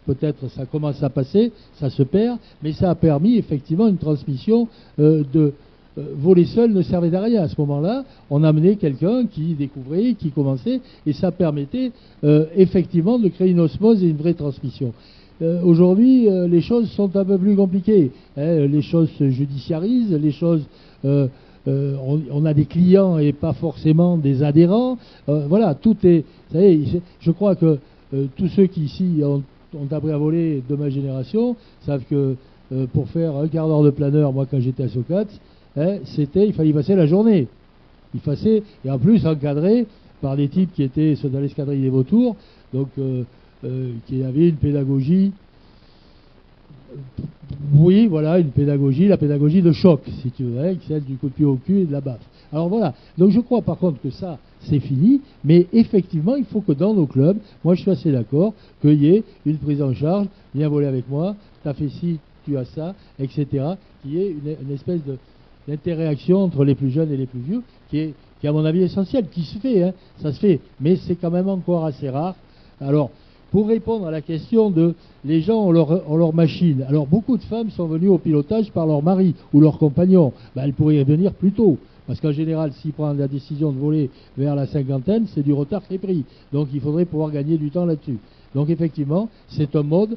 Peut-être ça commence à passer, ça se perd, mais ça a permis effectivement une transmission voler seul ne servait à rien. À ce moment-là, on amenait quelqu'un qui découvrait, qui commençait, et ça permettait effectivement de créer une osmose et une vraie transmission. Aujourd'hui, les choses sont un peu plus compliquées. Hein, les choses se judiciarisent, les choses... on a des clients et pas forcément des adhérents. Voilà, tout est... Vous savez, je crois que tous ceux qui ici ont appris à voler de ma génération savent que pour faire un quart d'heure de planeur, moi quand j'étais à Socats, il fallait y passer la journée. Et en plus encadré par des types qui étaient dans l'escadrille des vautours, donc qui avaient une pédagogie, oui, voilà, la pédagogie de choc, si tu veux, celle du coup de pied au cul et de la baffe. Alors voilà, donc je crois par contre que ça, c'est fini, mais effectivement, il faut que dans nos clubs, moi je suis assez d'accord, qu'il y ait une prise en charge, viens voler avec moi, t'as fait ci, tu as ça, etc., qu'il y ait une espèce d'interaction entre les plus jeunes et les plus vieux, qui est à mon avis essentielle, qui se fait, ça se fait, mais c'est quand même encore assez rare. Alors, pour répondre à la question de les gens ont leur machine. Alors beaucoup de femmes sont venues au pilotage par leur mari ou leur compagnon. Elles pourraient y venir plus tôt. Parce qu'en général, s'ils prennent la décision de voler vers la cinquantaine, c'est du retard qui est pris. Donc il faudrait pouvoir gagner du temps là-dessus. Donc effectivement, c'est un mode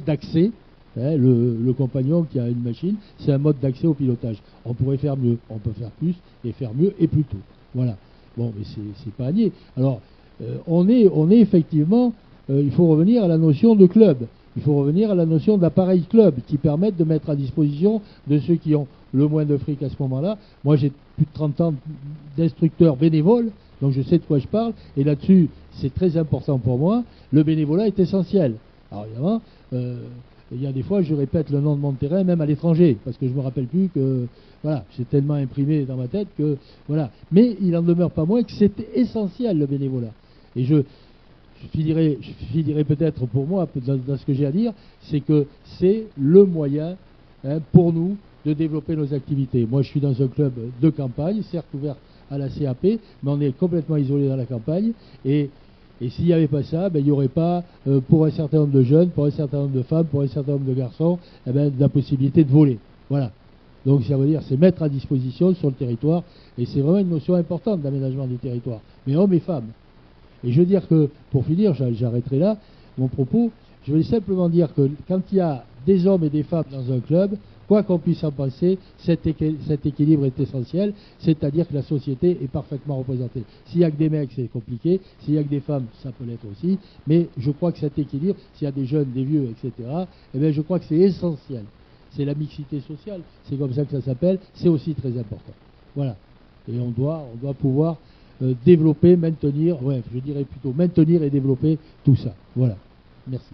d'accès. Le compagnon qui a une machine, c'est un mode d'accès au pilotage. On pourrait faire mieux, on peut faire plus et faire mieux et plus tôt. Voilà. Bon, mais c'est pas à nier. Alors, on est effectivement... il faut revenir à la notion de club. Il faut revenir à la notion d'appareil club qui permettent de mettre à disposition de ceux qui ont le moins de fric à ce moment-là. Moi, j'ai plus de 30 ans d'instructeur bénévole, donc je sais de quoi je parle. Et là-dessus, c'est très important pour moi. Le bénévolat est essentiel. Alors évidemment, il y a des fois, je répète le nom de mon terrain, même à l'étranger, parce que je ne me rappelle plus que... Voilà, c'est tellement imprimé dans ma tête que... Voilà. Mais il n'en demeure pas moins que c'est essentiel, le bénévolat. Et je finirai peut-être pour moi, dans ce que j'ai à dire, c'est que c'est le moyen pour nous de développer nos activités. Moi, je suis dans un club de campagne, certes ouvert à la CAP, mais on est complètement isolé dans la campagne. Et s'il n'y avait pas ça, il n'y aurait pas, pour un certain nombre de jeunes, pour un certain nombre de femmes, pour un certain nombre de garçons, la possibilité de voler. Voilà. Donc ça veut dire, c'est mettre à disposition sur le territoire, et c'est vraiment une notion importante d'aménagement du territoire, mais hommes et femmes. Et je veux dire que, pour finir, j'arrêterai là mon propos, je vais simplement dire que quand il y a des hommes et des femmes dans un club, quoi qu'on puisse en penser, cet équilibre est essentiel, c'est-à-dire que la société est parfaitement représentée. S'il n'y a que des mecs, c'est compliqué, s'il n'y a que des femmes, ça peut l'être aussi, mais je crois que cet équilibre, s'il y a des jeunes, des vieux, etc., je crois que c'est essentiel. C'est la mixité sociale, c'est comme ça que ça s'appelle, c'est aussi très important. Voilà. Et on doit pouvoir développer, maintenir et développer tout ça. Voilà. Merci.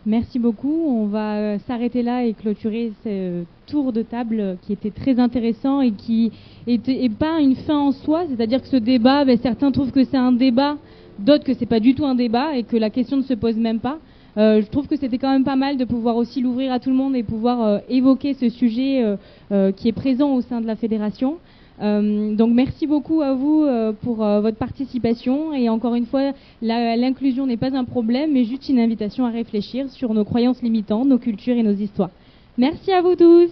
Merci beaucoup. On va s'arrêter là et clôturer ce tour de table qui était très intéressant et qui est pas une fin en soi. C'est-à-dire que ce débat, certains trouvent que c'est un débat, d'autres que c'est pas du tout un débat et que la question ne se pose même pas. Je trouve que c'était quand même pas mal de pouvoir aussi l'ouvrir à tout le monde et pouvoir évoquer ce sujet qui est présent au sein de la fédération. Donc merci beaucoup à vous pour votre participation et encore une fois l'inclusion n'est pas un problème mais juste une invitation à réfléchir sur nos croyances limitantes, nos cultures et nos histoires. Merci à vous tous.